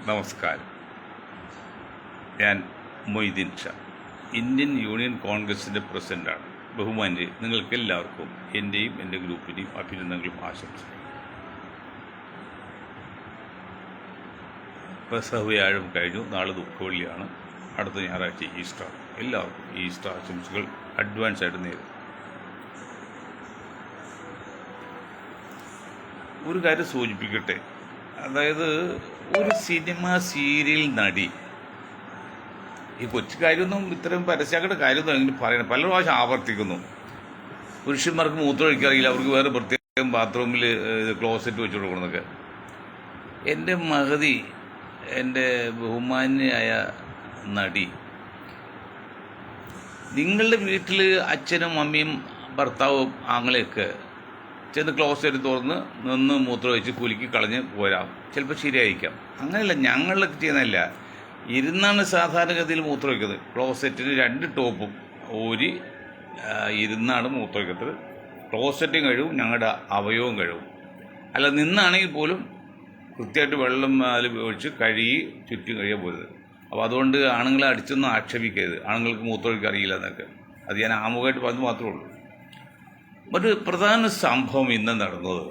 നമസ്കാരം. ഞാൻ Moideen Shah, Indian union കോൺഗ്രസിൻ്റെ പ്രസിഡൻ്റാണ്. ബഹുമാന്യ നിങ്ങൾക്കെല്ലാവർക്കും എൻ്റെയും എൻ്റെ ഗ്രൂപ്പിൻ്റെയും അഭിനന്ദനങ്ങളും ആശംസിക്കുന്നു. പെസഹ വ്യാഴം കഴിഞ്ഞു, നാളെ ദുഃഖവെള്ളിയാണ്, അടുത്ത ഞായറാഴ്ച ഈസ്റ്റർ. എല്ലാവർക്കും ഈസ്റ്റർ ആശംസകൾ അഡ്വാൻസ് ആയിട്ട് നേരുന്നു. ഒരു കാര്യം സൂചിപ്പിക്കട്ടെ, അതായത് ഒരു സിനിമ സീരിയൽ നടി, ഈ കൊച്ചു കാര്യമൊന്നും ഇത്രയും പരസ്യമാക്കേണ്ട കാര്യമൊന്നും എങ്ങനെ പറയണം, പല പ്രാവശ്യം ആവർത്തിക്കുന്നു. പുരുഷന്മാർക്ക് മൂത്രമൊഴിക്കാറില്ല, അവർക്ക് വേറെ പ്രത്യേകം ബാത്റൂമിൽ ക്ലോസറ്റ് വെച്ച് കൊടുക്കണമെന്നൊക്കെ. എൻ്റെ മഹതി, എൻ്റെ ബഹുമാന്യയായ നടി, നിങ്ങളുടെ വീട്ടിൽ അച്ഛനും അമ്മയും ഭർത്താവും ആങ്ങളെയൊക്കെ ചെന്ന് ക്ലോസറ്റ് തുറന്ന് നിന്ന് മൂത്രമൊഴിച്ച് കുലുക്കി കളഞ്ഞ് പോരാം, ചിലപ്പോൾ ശരിയായിരിക്കാം. അങ്ങനെയല്ല, ഞങ്ങളൊക്കെ ചെയ്യുന്നതല്ല. ഇരുന്നാണ് സാധാരണഗതിയിൽ മൂത്രമൊഴിക്കുന്നത്. ക്ലോസറ്റിന് 2 ടോപ്പും ഊരി ഇരുന്നാണ് മൂത്രമൊഴിക്കുന്നത്. ക്ലോസറ്റും കഴിവും ഞങ്ങളുടെ അവയവവും കഴിവും. അല്ല, നിന്നാണെങ്കിൽ പോലും കൃത്യമായിട്ട് വെള്ളം അതിൽ ഒഴിച്ച് കഴുകി ചുറ്റും കഴിയാൻ പോരുത്. അപ്പോൾ അതുകൊണ്ട് ആണുങ്ങളെ അടിച്ചൊന്നും ആക്ഷേപിക്കരുത്, ആണുങ്ങൾക്ക് മൂത്രമൊഴിക്കാൻ അറിയില്ല എന്നൊക്കെ. അത് ഞാൻ ആമുഖമായിട്ട് പറഞ്ഞു മാത്രമേ ഉള്ളൂ. ഒരു പ്രധാന സംഭവം ഇന്ന് നടന്നത്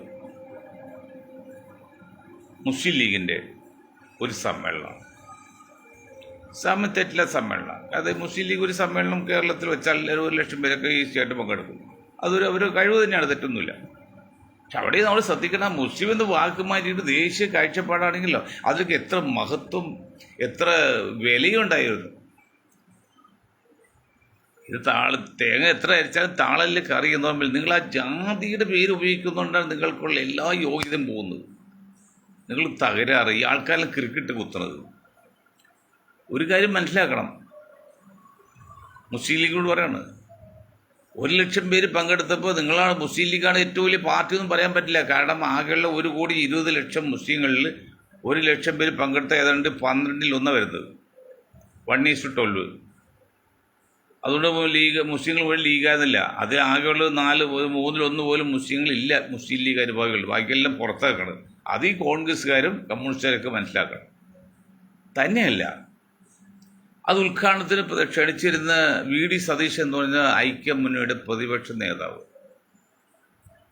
മുസ്ലിം ലീഗിൻ്റെ ഒരു സമ്മേളനമാണ്. തെറ്റില്ല സമ്മേളനം. അത് മുസ്ലിം ലീഗ് ഒരു സമ്മേളനം കേരളത്തിൽ വെച്ചാൽ 1,00,000 പേരൊക്കെ ഈസിയായിട്ട് പങ്കെടുക്കും. അതൊരു കഴിവ് തന്നെയാണ്, തെറ്റൊന്നുമില്ല. പക്ഷെ അവിടെ നമ്മൾ ശ്രദ്ധിക്കണം, മുസ്ലിം എന്ന് വാക്ക് മാറ്റിയിട്ട് ദേശീയ കാഴ്ചപ്പാടാണെങ്കിലോ അതിലേക്ക് എത്ര മഹത്വം, എത്ര വിലയുണ്ടായിരുന്നു. ഇത് തേങ്ങ എത്ര അരിച്ചാലും താളലിൽ കറി എന്ന് പറയുമ്പോൾ നിങ്ങൾ ആ ജാതിയുടെ പേര് ഉപയോഗിക്കുന്നുകൊണ്ടാണ് നിങ്ങൾക്കുള്ള എല്ലാ യോഗ്യതയും പോകുന്നത്. നിങ്ങൾ തകരാറ്, ഈ ആൾക്കാരെല്ലാം ക്രിക്കറ്റ് കുത്തുന്നത്. ഒരു കാര്യം മനസ്സിലാക്കണം, മുസ്ലിം ലീഗോട് പറയാണ്, 1,00,000 പേര് പങ്കെടുത്തപ്പോൾ നിങ്ങളാണ് മുസ്ലിം ലീഗാണ് ഏറ്റവും വലിയ പാർട്ടി ഒന്നും പറയാൻ പറ്റില്ല. കാരണം ആകെയുള്ള 1,20,00,000 മുസ്ലിങ്ങളിൽ 1,00,000 പേര് പങ്കെടുത്ത ഏതാണ്ട് 12-ൽ 1 വരുന്നത്, 1:12. അതുകൊണ്ട് മുസ്ലിങ്ങൾ പോലും ലീഗാകുന്നില്ല. അത് ആകെയുള്ള 3-ൽ 1 പോലും മുസ്ലിങ്ങളില്ല, മുസ്ലിം ലീഗ് അനുഭാവികൾ. ബാക്കിയെല്ലാം പുറത്താക്കണം. അത് ഈ കോൺഗ്രസ്സുകാരും കമ്മ്യൂണിസ്റ്റുകാരൊക്കെ മനസ്സിലാക്കണം. തന്നെയല്ല, അത് ഉദ്ഘാടനത്തിന് ക്ഷണിച്ചിരുന്ന VD സതീശൻ എന്ന് പറഞ്ഞ ഐക്യമുന്നണിയുടെ പ്രതിപക്ഷ നേതാവ്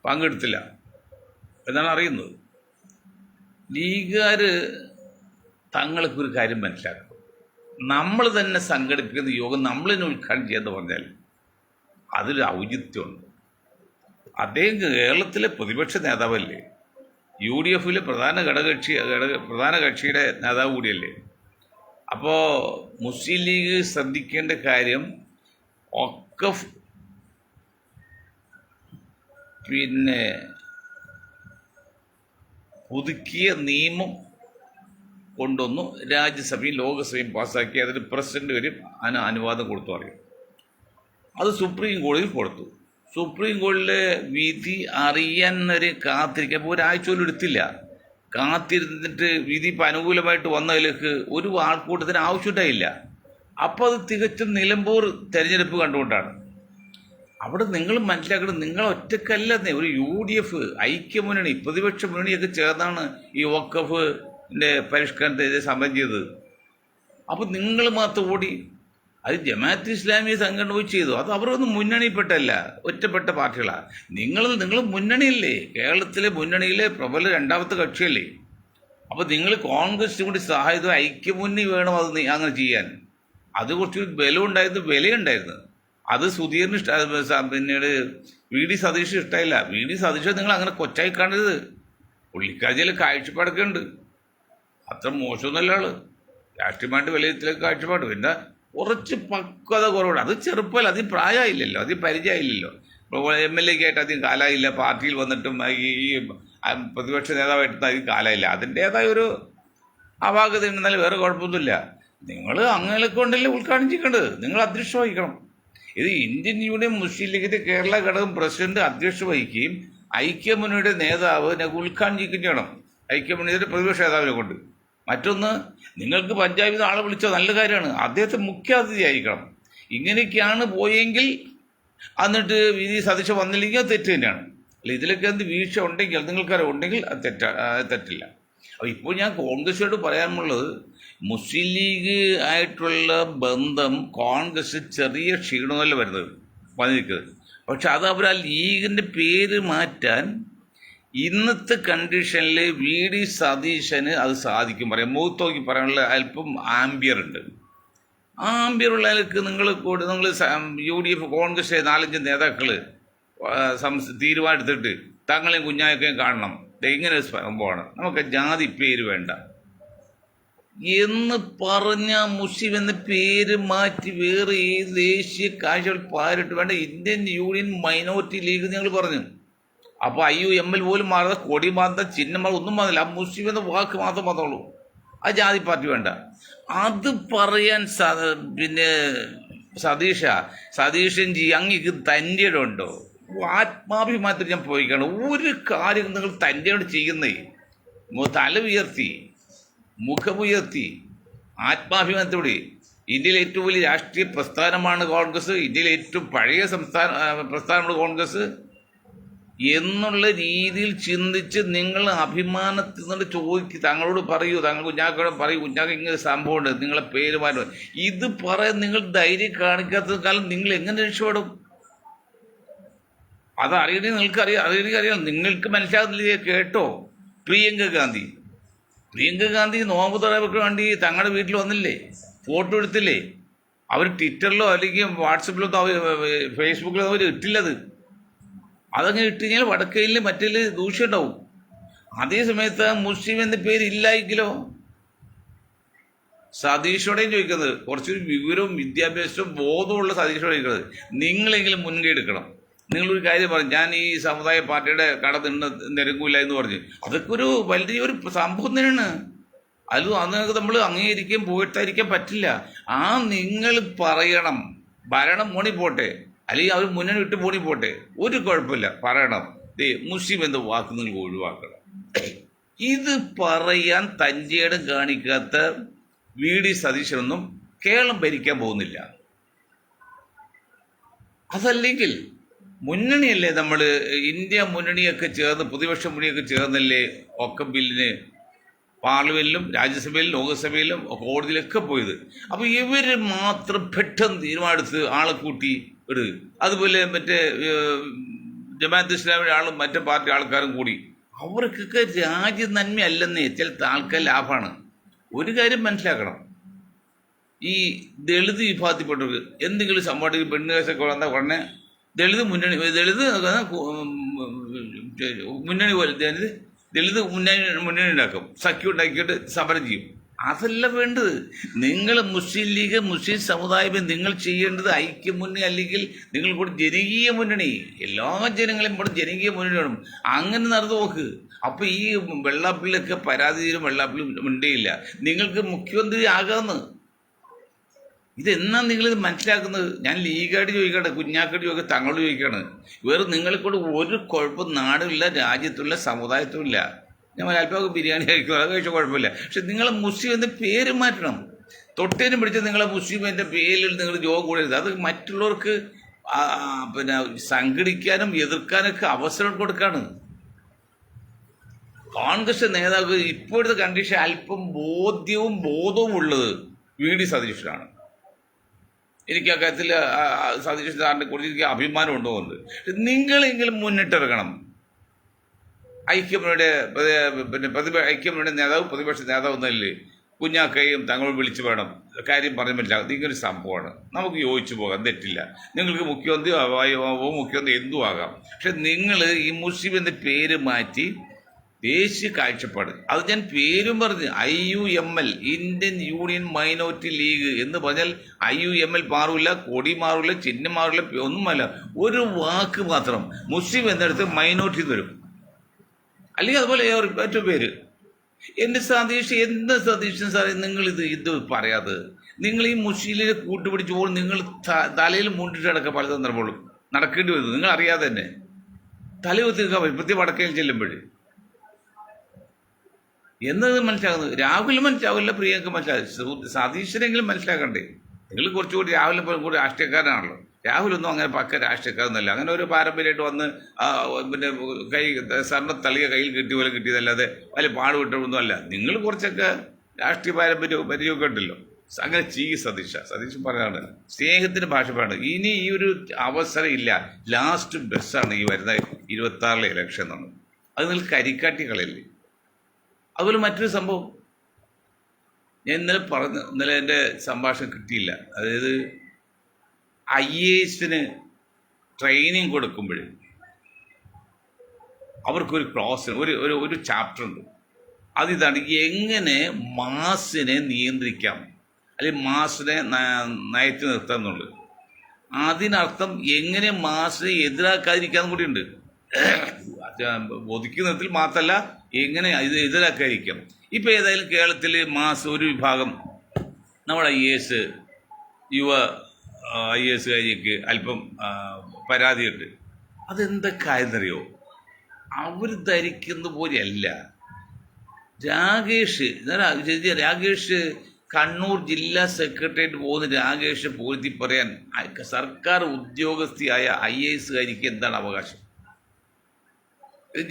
പങ്കെടുത്തില്ല എന്നാണ് അറിയുന്നത്. ലീഗുകാർ തങ്ങൾക്കൊരു കാര്യം മനസ്സിലാക്കണം, നമ്മൾ തന്നെ സംഘടിപ്പിക്കുന്ന യോഗം നമ്മൾ തന്നെ ഉദ്ഘാടനം ചെയ്യാന്ന് പറഞ്ഞാൽ അതിൽ ഔചിത്യമുണ്ട്. അദ്ദേഹം കേരളത്തിലെ പ്രതിപക്ഷ നേതാവല്ലേ, UDFിലെ പ്രധാന കക്ഷിയുടെ നേതാവ് കൂടിയല്ലേ. അപ്പോൾ മുസ്ലിം ലീഗ് ശ്രദ്ധിക്കേണ്ട കാര്യം, ഒക്കെ പുതുക്കിയ നിയമം കൊണ്ടുവന്നു രാജ്യസഭയും ലോകസഭയും പാസ്സാക്കി അതിന് പ്രസിഡന്റ് വരും അനുവാദം കൊടുത്തു അറിയും. അത് സുപ്രീം കോടതിയിൽ കൊടുത്തു. സുപ്രീം കോടതിയിലെ വിധി അറിയാൻ വരെ കാത്തിരിക്കുക. അപ്പോൾ ഒരാഴ്ച പോലും എടുത്തില്ല. കാത്തിരുന്നിട്ട് വിധി ഇപ്പം അനുകൂലമായിട്ട് വന്നതിലേക്ക് ഒരു ആൾക്കൂട്ടത്തിന് ആവശ്യമുണ്ടായില്ല. അപ്പോൾ അത് തികച്ചും നിലമ്പൂർ തെരഞ്ഞെടുപ്പ് കണ്ടുകൊണ്ടാണ്. അവിടെ നിങ്ങൾ മനസ്സിലാക്കണം, നിങ്ങൾ ഒറ്റക്കല്ലെന്നേ, ഒരു UDF ഐക്യമുന്നണി പ്രതിപക്ഷ മുന്നണിയൊക്കെ ചേർന്നാണ് ഈ വഖഫിൻ്റെ പരിഷ്കരണത്തെ സമരം ചെയ്തത്. അപ്പോൾ നിങ്ങൾ മാത്രം ഓടി. അത് ജമാഅത്ത് ഇസ്ലാമി സംഘടന പോയി ചെയ്തു. അത് അവരൊന്നും മുന്നണിപ്പെട്ടല്ല, ഒറ്റപ്പെട്ട പാർട്ടികളാണ്. നിങ്ങൾ മുന്നണിയല്ലേ, കേരളത്തിലെ മുന്നണിയിലെ പ്രബല 2ാമത്തെ കക്ഷിയല്ലേ. അപ്പോൾ നിങ്ങൾ കോൺഗ്രസിന് കൂടി സഹായത ഐക്യമുന്നണി വേണം അത് അങ്ങനെ ചെയ്യാൻ. അത് കുറച്ച് വിലയുണ്ടായിരുന്നു. അത് സുധീറിന് പിന്നീട് VD സതീഷ് ഇഷ്ടമായില്ല. VD സതീഷ് നിങ്ങൾ അങ്ങനെ കൊച്ചായി കാണരുത്. പുള്ളിക്കാഴ്ചയിൽ കാഴ്ചപ്പാടൊക്കെ ഉണ്ട്, അത്ര മോശമൊന്നുമല്ല ആള്. രാഷ്ട്രീയമായിട്ട് വിലയിരുത്തലേക്ക് കാഴ്ചപ്പാട്, പിന്നെ കുറച്ച് പക്വത കുറവുണ്ട്. അത് ചെറുപ്പമല്ല, അതിന് പ്രായമായില്ലല്ലോ, അതിന് പരിചയമില്ലല്ലോ. ഇപ്പോൾ MLA ആയിട്ട് അധികം കാലമായില്ല, പാർട്ടിയിൽ വന്നിട്ടും ഈ പ്രതിപക്ഷ നേതാവായിട്ട് അധികം കാലമായില്ല. അതിൻ്റേതായ ഒരു അപാകത ഉണ്ടെന്നാലും വേറെ കുഴപ്പമൊന്നുമില്ല. നിങ്ങൾ അങ്ങനെ കൊണ്ടല്ലേ ഉദ്ഘാടനം ചെയ്യേണ്ടത്, നിങ്ങൾ അധ്യക്ഷത വഹിക്കണം. ഇത് ഇന്ത്യൻ യൂണിയൻ മുസ്ലിം ലീഗിൻ്റെ കേരള ഘടകം പ്രസിഡന്റ് അധ്യക്ഷത വഹിക്കുകയും ഐക്യമുന്നണിയുടെ നേതാവ് ഉദ്ഘാടനം ചെയ്യുകയും ചെയ്യണം, ഐക്യമുന്നണിയുടെ പ്രതിപക്ഷ നേതാവിനെ കൊണ്ട്. മറ്റൊന്ന്, നിങ്ങൾക്ക് പഞ്ചായത്തിൽ നിന്ന് ആളെ വിളിച്ചോ, നല്ല കാര്യമാണ്, അദ്ദേഹത്തെ മുഖ്യാതിഥി ആയിരിക്കണം. ഇങ്ങനെയൊക്കെയാണ് പോയെങ്കിൽ എന്നിട്ട് VD സതീശൻ വന്നില്ലെങ്കിൽ അത് തെറ്റ് തന്നെയാണ്. അല്ല, ഇതിലൊക്കെ എന്ത് വീഴ്ച ഉണ്ടെങ്കിൽ നിങ്ങൾക്കറിയാം, ഉണ്ടെങ്കിൽ അത് തെറ്റില്ല. അപ്പോൾ ഇപ്പോൾ ഞാൻ കോൺഗ്രസ്സോട് പറയാനുള്ളത്, മുസ്ലിം ലീഗ് ആയിട്ടുള്ള ബന്ധം കോൺഗ്രസ് ചെറിയ ക്ഷീണമല്ല വന്നിരിക്കുന്നത്. പക്ഷെ അത് അവർ ആ ലീഗിൻ്റെ പേര് മാറ്റാൻ ഇന്നത്തെ കണ്ടീഷനിൽ വി ഡി സതീശന് അത് സാധിക്കും. പറയാം, മുഖത്ത് നോക്കി പറയാനുള്ള അല്പം ആംബിയർ ഉണ്ട്. ആ ആംബിയറുള്ള ആൾക്ക് നിങ്ങൾ യു ഡി എഫ് കോൺഗ്രസ് 4-5 നേതാക്കൾ തീരുമാനമെടുത്തിട്ട് തങ്ങളെയും കുഞ്ഞായൊക്കെയും കാണണം, ഇങ്ങനെ ഒരു സംഭവമാണ്, നമുക്ക് ജാതി പേര് വേണ്ട എന്ന് പറഞ്ഞ മുസ്ലിം എന്ന പേര് മാറ്റി വേറെ ഏത് ദേശീയ കാഴ്ചകൾ പാരിട്ട് വേണ്ട ഇന്ത്യൻ യൂണിയൻ മൈനോറിറ്റി ലീഗ് ഞങ്ങൾ പറഞ്ഞു. അപ്പോൾ IUML പോലും മാറാതെ കൊടി മാറുന്ന ചിഹ്നം മാറും ഒന്നും മാറില്ല. ആ മുസ്ലിം എന്ന വാക്ക് മാത്രം വന്നോളൂ, ആ ജാതി പാർട്ടി വേണ്ട. അത് പറയാൻ പിന്നെ സതീശൻ ജി അങ്ങേക്ക് തൻ്റെ ഉണ്ടോ? ആത്മാഭിമാനത്തിൽ ഞാൻ പോയിക്കാണ്. ഒരു കാര്യം നിങ്ങൾ തൻ്റെ ചെയ്യുന്നേ, തല ഉയർത്തി മുഖമുയർത്തി ആത്മാഭിമാനത്തോടെ, ഇന്ത്യയിലെ ഏറ്റവും വലിയ രാഷ്ട്രീയ പ്രസ്ഥാനമാണ് കോൺഗ്രസ്, ഇന്ത്യയിലെ ഏറ്റവും പഴയ പ്രസ്ഥാനമാണ് കോൺഗ്രസ് എന്നുള്ള രീതിയിൽ ചിന്തിച്ച് നിങ്ങൾ അഭിമാനത്തിൽ നിന്ന് ചോദിക്കും, തങ്ങളോട് പറയൂ, താങ്കൾ കുഞ്ഞാക്കോട് പറയൂ, കുഞ്ഞാക്ക ഇങ്ങനെ സംഭവമുണ്ട്, നിങ്ങളെ പേര് മാറ്റും. ഇത് പറയാൻ നിങ്ങൾ ധൈര്യം കാണിക്കാത്ത കാലം നിങ്ങൾ എങ്ങനെ രക്ഷപ്പെടും? അത് അറിയണേ അറിയാം. നിങ്ങൾക്ക് മനസ്സിലാകുന്നില്ലേ? കേട്ടോ, പ്രിയങ്ക ഗാന്ധി നോമ്പ് തുറയ്ക്ക് വേണ്ടി തങ്ങളുടെ വീട്ടിൽ വന്നില്ലേ, ഫോട്ടോ എടുത്തില്ലേ? അവർ ട്വിറ്ററിലോ അല്ലെങ്കിൽ വാട്സപ്പിലോ ഫേസ്ബുക്കിലോ അവർ ഇട്ടില്ലത്. അതങ്ങനെ ഇട്ട് കഴിഞ്ഞാൽ വടക്കയിൽ മറ്റേ ദൂഷ്യം ഉണ്ടാവും. അതേ സമയത്ത് മുസ്ലിം എന്ന പേര് ഇല്ലായെങ്കിലോ? സതീശോടെയും ചോദിക്കുന്നത്, കുറച്ചൊരു വിവരവും വിദ്യാഭ്യാസവും ബോധമുള്ള സതീശോടെ ചോദിക്കുന്നത്, നിങ്ങളെങ്കിലും മുൻകൈ എടുക്കണം. നിങ്ങളൊരു കാര്യം പറഞ്ഞു, ഞാൻ ഈ സമുദായ പാർട്ടിയുടെ കട നിരങ്ങൂല എന്ന് പറഞ്ഞു, അതൊക്കെ ഒരു വലിയൊരു സംഭവം തന്നെയാണ്. അത് നമ്മൾ അംഗീകരിക്കാൻ പോയിട്ടായിരിക്കാൻ പറ്റില്ല. ആ നിങ്ങൾ പറയണം, ഭരണം മോണി പോട്ടെ, അല്ലെങ്കിൽ അവർ മുന്നണി വിട്ട് പോണി പോട്ടെ, ഒരു കുഴപ്പമില്ല, പറയണം, മുസ്ലിം എന്ന വാക്ക് നിങ്ങൾ ഒഴിവാക്കണം. ഇത് പറയാൻ തഞ്ചേടും കാണിക്കാത്ത വി ഡി സതീശനൊന്നും കേരളം ഭരിക്കാൻ പോകുന്നില്ല. അതല്ലെങ്കിൽ മുന്നണിയല്ലേ, നമ്മൾ ഇന്ത്യ മുന്നണിയൊക്കെ ചേർന്ന് പ്രതിപക്ഷ മുന്നണിയൊക്കെ ചേർന്നല്ലേ ഒക്കെ ബില്ലിന് പാർലമെന്റിലും രാജ്യസഭയിലും ലോകസഭയിലും കോടതിയിലൊക്കെ പോയത്. അപ്പോൾ ഇവർ മാത്രം പെട്ടെന്ന് തീരുമാനമെടുത്ത് ആളെ കൂട്ടി ഇടുക. അതുപോലെ മറ്റേ ജമാഅത്ത് ഇസ്ലാമിയുടെ ആളും മറ്റേ പാർട്ടി ആൾക്കാരും കൂടി, അവർക്കൊക്കെ രാജ്യ നന്മയല്ലെന്നേ ചില ആൾക്കാർ ലാഭമാണ്. ഒരു കാര്യം മനസ്സിലാക്കണം, ഈ ദളിത് വിഭാഗത്തിൽപ്പെട്ടവർക്ക് എന്തെങ്കിലും സംഭവം പെണ്ണുകേസൊക്കെ വന്നാൽ ഉടനെ ദളിത് മുന്നണി പോലെ ദളിത് മുന്നണി ഉണ്ടാക്കും, സഖ്യം ഉണ്ടാക്കിയിട്ട് സമരം ചെയ്യും. അതല്ല വേണ്ടത്. നിങ്ങൾ മുസ്ലിം ലീഗ്, മുസ്ലിം സമുദായം നിങ്ങൾ ചെയ്യേണ്ടത് ഐക്യമുന്നണി, അല്ലെങ്കിൽ നിങ്ങൾ കൂടെ ജനകീയ മുന്നണി, എല്ലാ ജനങ്ങളെയും കൂടെ ജനകീയ മുന്നണി വേണം. അങ്ങനെ നടന്നു നോക്ക്. അപ്പോൾ ഈ വെള്ളാപ്പള്ളിയൊക്കെ പരാതി തീരും, വെള്ളാപ്പള്ളി മിണ്ടിയില്ല, നിങ്ങൾക്ക് മുഖ്യമന്ത്രി ആകാമെന്ന്. ഇതെന്നാ നിങ്ങളിത് മനസ്സിലാക്കുന്നത്? ഞാൻ ലീഗായിട്ട് ചോദിക്കട്ടെ, കുഞ്ഞാക്കായിട്ട് ചോദിക്കുക, തങ്ങളോട് ചോദിക്കുകയാണ്. വേറെ നിങ്ങളെക്കൊണ്ട് ഒരു കുഴപ്പം നാടുമില്ല, രാജ്യത്തുള്ള സമുദായത്തുമില്ല. ഞാൻ അല്പമൊക്കെ ബിരിയാണി കഴിക്കും, അത് കഴിച്ച കുഴപ്പമില്ല. പക്ഷെ നിങ്ങൾ മുസ്ലിം എന്ന പേര് മാറ്റണം. തൊട്ടേനും പിടിച്ച് നിങ്ങളെ മുസ്ലിം എന്ന പേരിൽ നിങ്ങൾ ജോബ് കൂടരുത്. അത് മറ്റുള്ളവർക്ക് പിന്നെ സംഘടിക്കാനും എതിർക്കാനൊക്കെ അവസരം കൊടുക്കാണ്. കോൺഗ്രസ് നേതാവ് ഇപ്പോഴത്തെ കണ്ടീഷൻ അല്പം ബോധവും ഉള്ളത് വി ഡി സതീശനാണ്. എനിക്ക് ആ കാര്യത്തിൽ സതീശൻ സാറിനെ കുറിച്ച് എനിക്ക് അഭിമാനം ഉണ്ടോന്നുണ്ട്. നിങ്ങളെങ്കിലും മുന്നിട്ടിറങ്ങണം. ഐക്യമുന്നണിയുടെ ഐക്യമുന്നണിയുടെ നേതാവ് പ്രതിപക്ഷ നേതാവ് എന്നല്ലേ കുഞ്ഞാക്കയും തങ്ങളും വിളിച്ചു വേണം കാര്യം പറയാൻ പറ്റില്ല. ഇങ്ങനൊരു സംഭവമാണ്, നമുക്ക് യോജിച്ചു പോകാം, തെറ്റില്ല. നിങ്ങൾക്ക് മുഖ്യമന്ത്രി മുഖ്യമന്ത്രി എന്തും ആകാം. പക്ഷെ നിങ്ങൾ ഈ മുസ്ലിം എന്ന പേര് മാറ്റി ദേശീയ കാഴ്ചപ്പാട്, അത് ഞാൻ പേരും പറഞ്ഞ് IUML Indian union minority league എന്ന് പറഞ്ഞാൽ IUML മാറില്ല, കൊടി മാറില്ല, ചിഹ്നം മാറില്ല, ഒന്നുമല്ല, ഒരു വാക്ക് മാത്രം മുസ്ലിം എന്നെടുത്ത് മൈനോറിറ്റി വരും. അല്ലെങ്കിൽ അതുപോലെ ഏറ്റവും പേര് എൻ്റെ സതീശൻ സാറേ, നിങ്ങൾ ഇത് പറയാതെ നിങ്ങൾ ഈ മുസ്ലിമിനെ കൂട്ടുപിടിച്ച് പോകുമ്പോൾ നിങ്ങൾ തലയിൽ മുണ്ടിട്ട് നടക്കുക പല സന്ദർഭങ്ങളും നടക്കേണ്ടി വരുന്നു. നിങ്ങൾ അറിയാതെ തന്നെ തലയുത്തിരിക്കാൻ പറ്റും, പ്രത്യേക വടക്കയിൽ ചെല്ലുമ്പോഴേ. എന്നത് മനസ്സിലാകുന്നത് രാഹുൽ മനസ്സിലാവില്ല, പ്രിയങ്ക മനസ്സിലാകും, സതീശനെങ്കിലും മനസ്സിലാക്കണ്ടേ? നിങ്ങൾ കുറച്ചുകൂടി രാഹുലിനെ കൂടി രാഷ്ട്രീയക്കാരനാണല്ലോ, രാഹുലൊന്നും അങ്ങനെ പക്ക രാഷ്ട്രീയക്കാരൊന്നുമല്ല. അങ്ങനെ ഒരു പാരമ്പര്യമായിട്ട് വന്ന് പിന്നെ കൈ സ്വർണ്ണ തളിക കയ്യിൽ കിട്ടിയ പോലെ കിട്ടിയതല്ലാതെ വലിയ പാടുവിട്ടൊന്നും അല്ല. നിങ്ങൾ കുറച്ചൊക്കെ രാഷ്ട്രീയ പരിചയമൊക്കെ ഉണ്ടല്ലോ. അങ്ങനെ സതീഷ് പറയാണ് സ്നേഹത്തിന് ഭാഷ പറയാണ്. ഇനി ഈ ഒരു അവസരം ഇല്ല, ലാസ്റ്റ് ബസ്സാണ് ഈ വരുന്ന 26 ഇലക്ഷൻ എന്നാണ്. അത് നിങ്ങൾ കരിക്കാട്ടി കളയല്ലേ. അതുപോലെ മറ്റൊരു സംഭവം ഞാൻ ഇന്നലെ എൻ്റെ സംഭാഷണം കിട്ടിയില്ല. അതായത് IASന് ട്രെയിനിങ് കൊടുക്കുമ്പോൾ അവർക്കൊരു ക്ലാസ് ഒരു ചാപ്റ്റർ ഉണ്ട്. അതിതാണ് എങ്ങനെ മാസിനെ നിയന്ത്രിക്കാം, അല്ലെങ്കിൽ മാസിനെ നയച്ചു നിർത്താം എന്നുള്ളത്. അതിനർത്ഥം എങ്ങനെ മാസിനെ എതിരാക്കാതിരിക്കാന്നും കൂടി ഉണ്ട്. ഒതുക്കി നിർത്തൽ മാത്രമല്ല, എങ്ങനെ ഇത് എതിരാക്കാതിരിക്കാം. ഇപ്പം ഏതായാലും കേരളത്തിൽ മാസ് ഒരു വിഭാഗം നമ്മുടെ യുവ IAS കാര്യക്ക് അല്പം പരാതിയുണ്ട്. അതെന്തൊക്കെ ആയെന്നറിയോ? അവർ ധരിക്കുന്ന പോലെയല്ല. രാകേഷ് കണ്ണൂർ ജില്ലാ സെക്രട്ടേറിയറ്റ് പോകുന്ന രാകേഷ് പൂഴ്ത്തി പറയാൻ സർക്കാർ ഉദ്യോഗസ്ഥയായ IAS കാരിക്ക് എന്താണ് അവകാശം?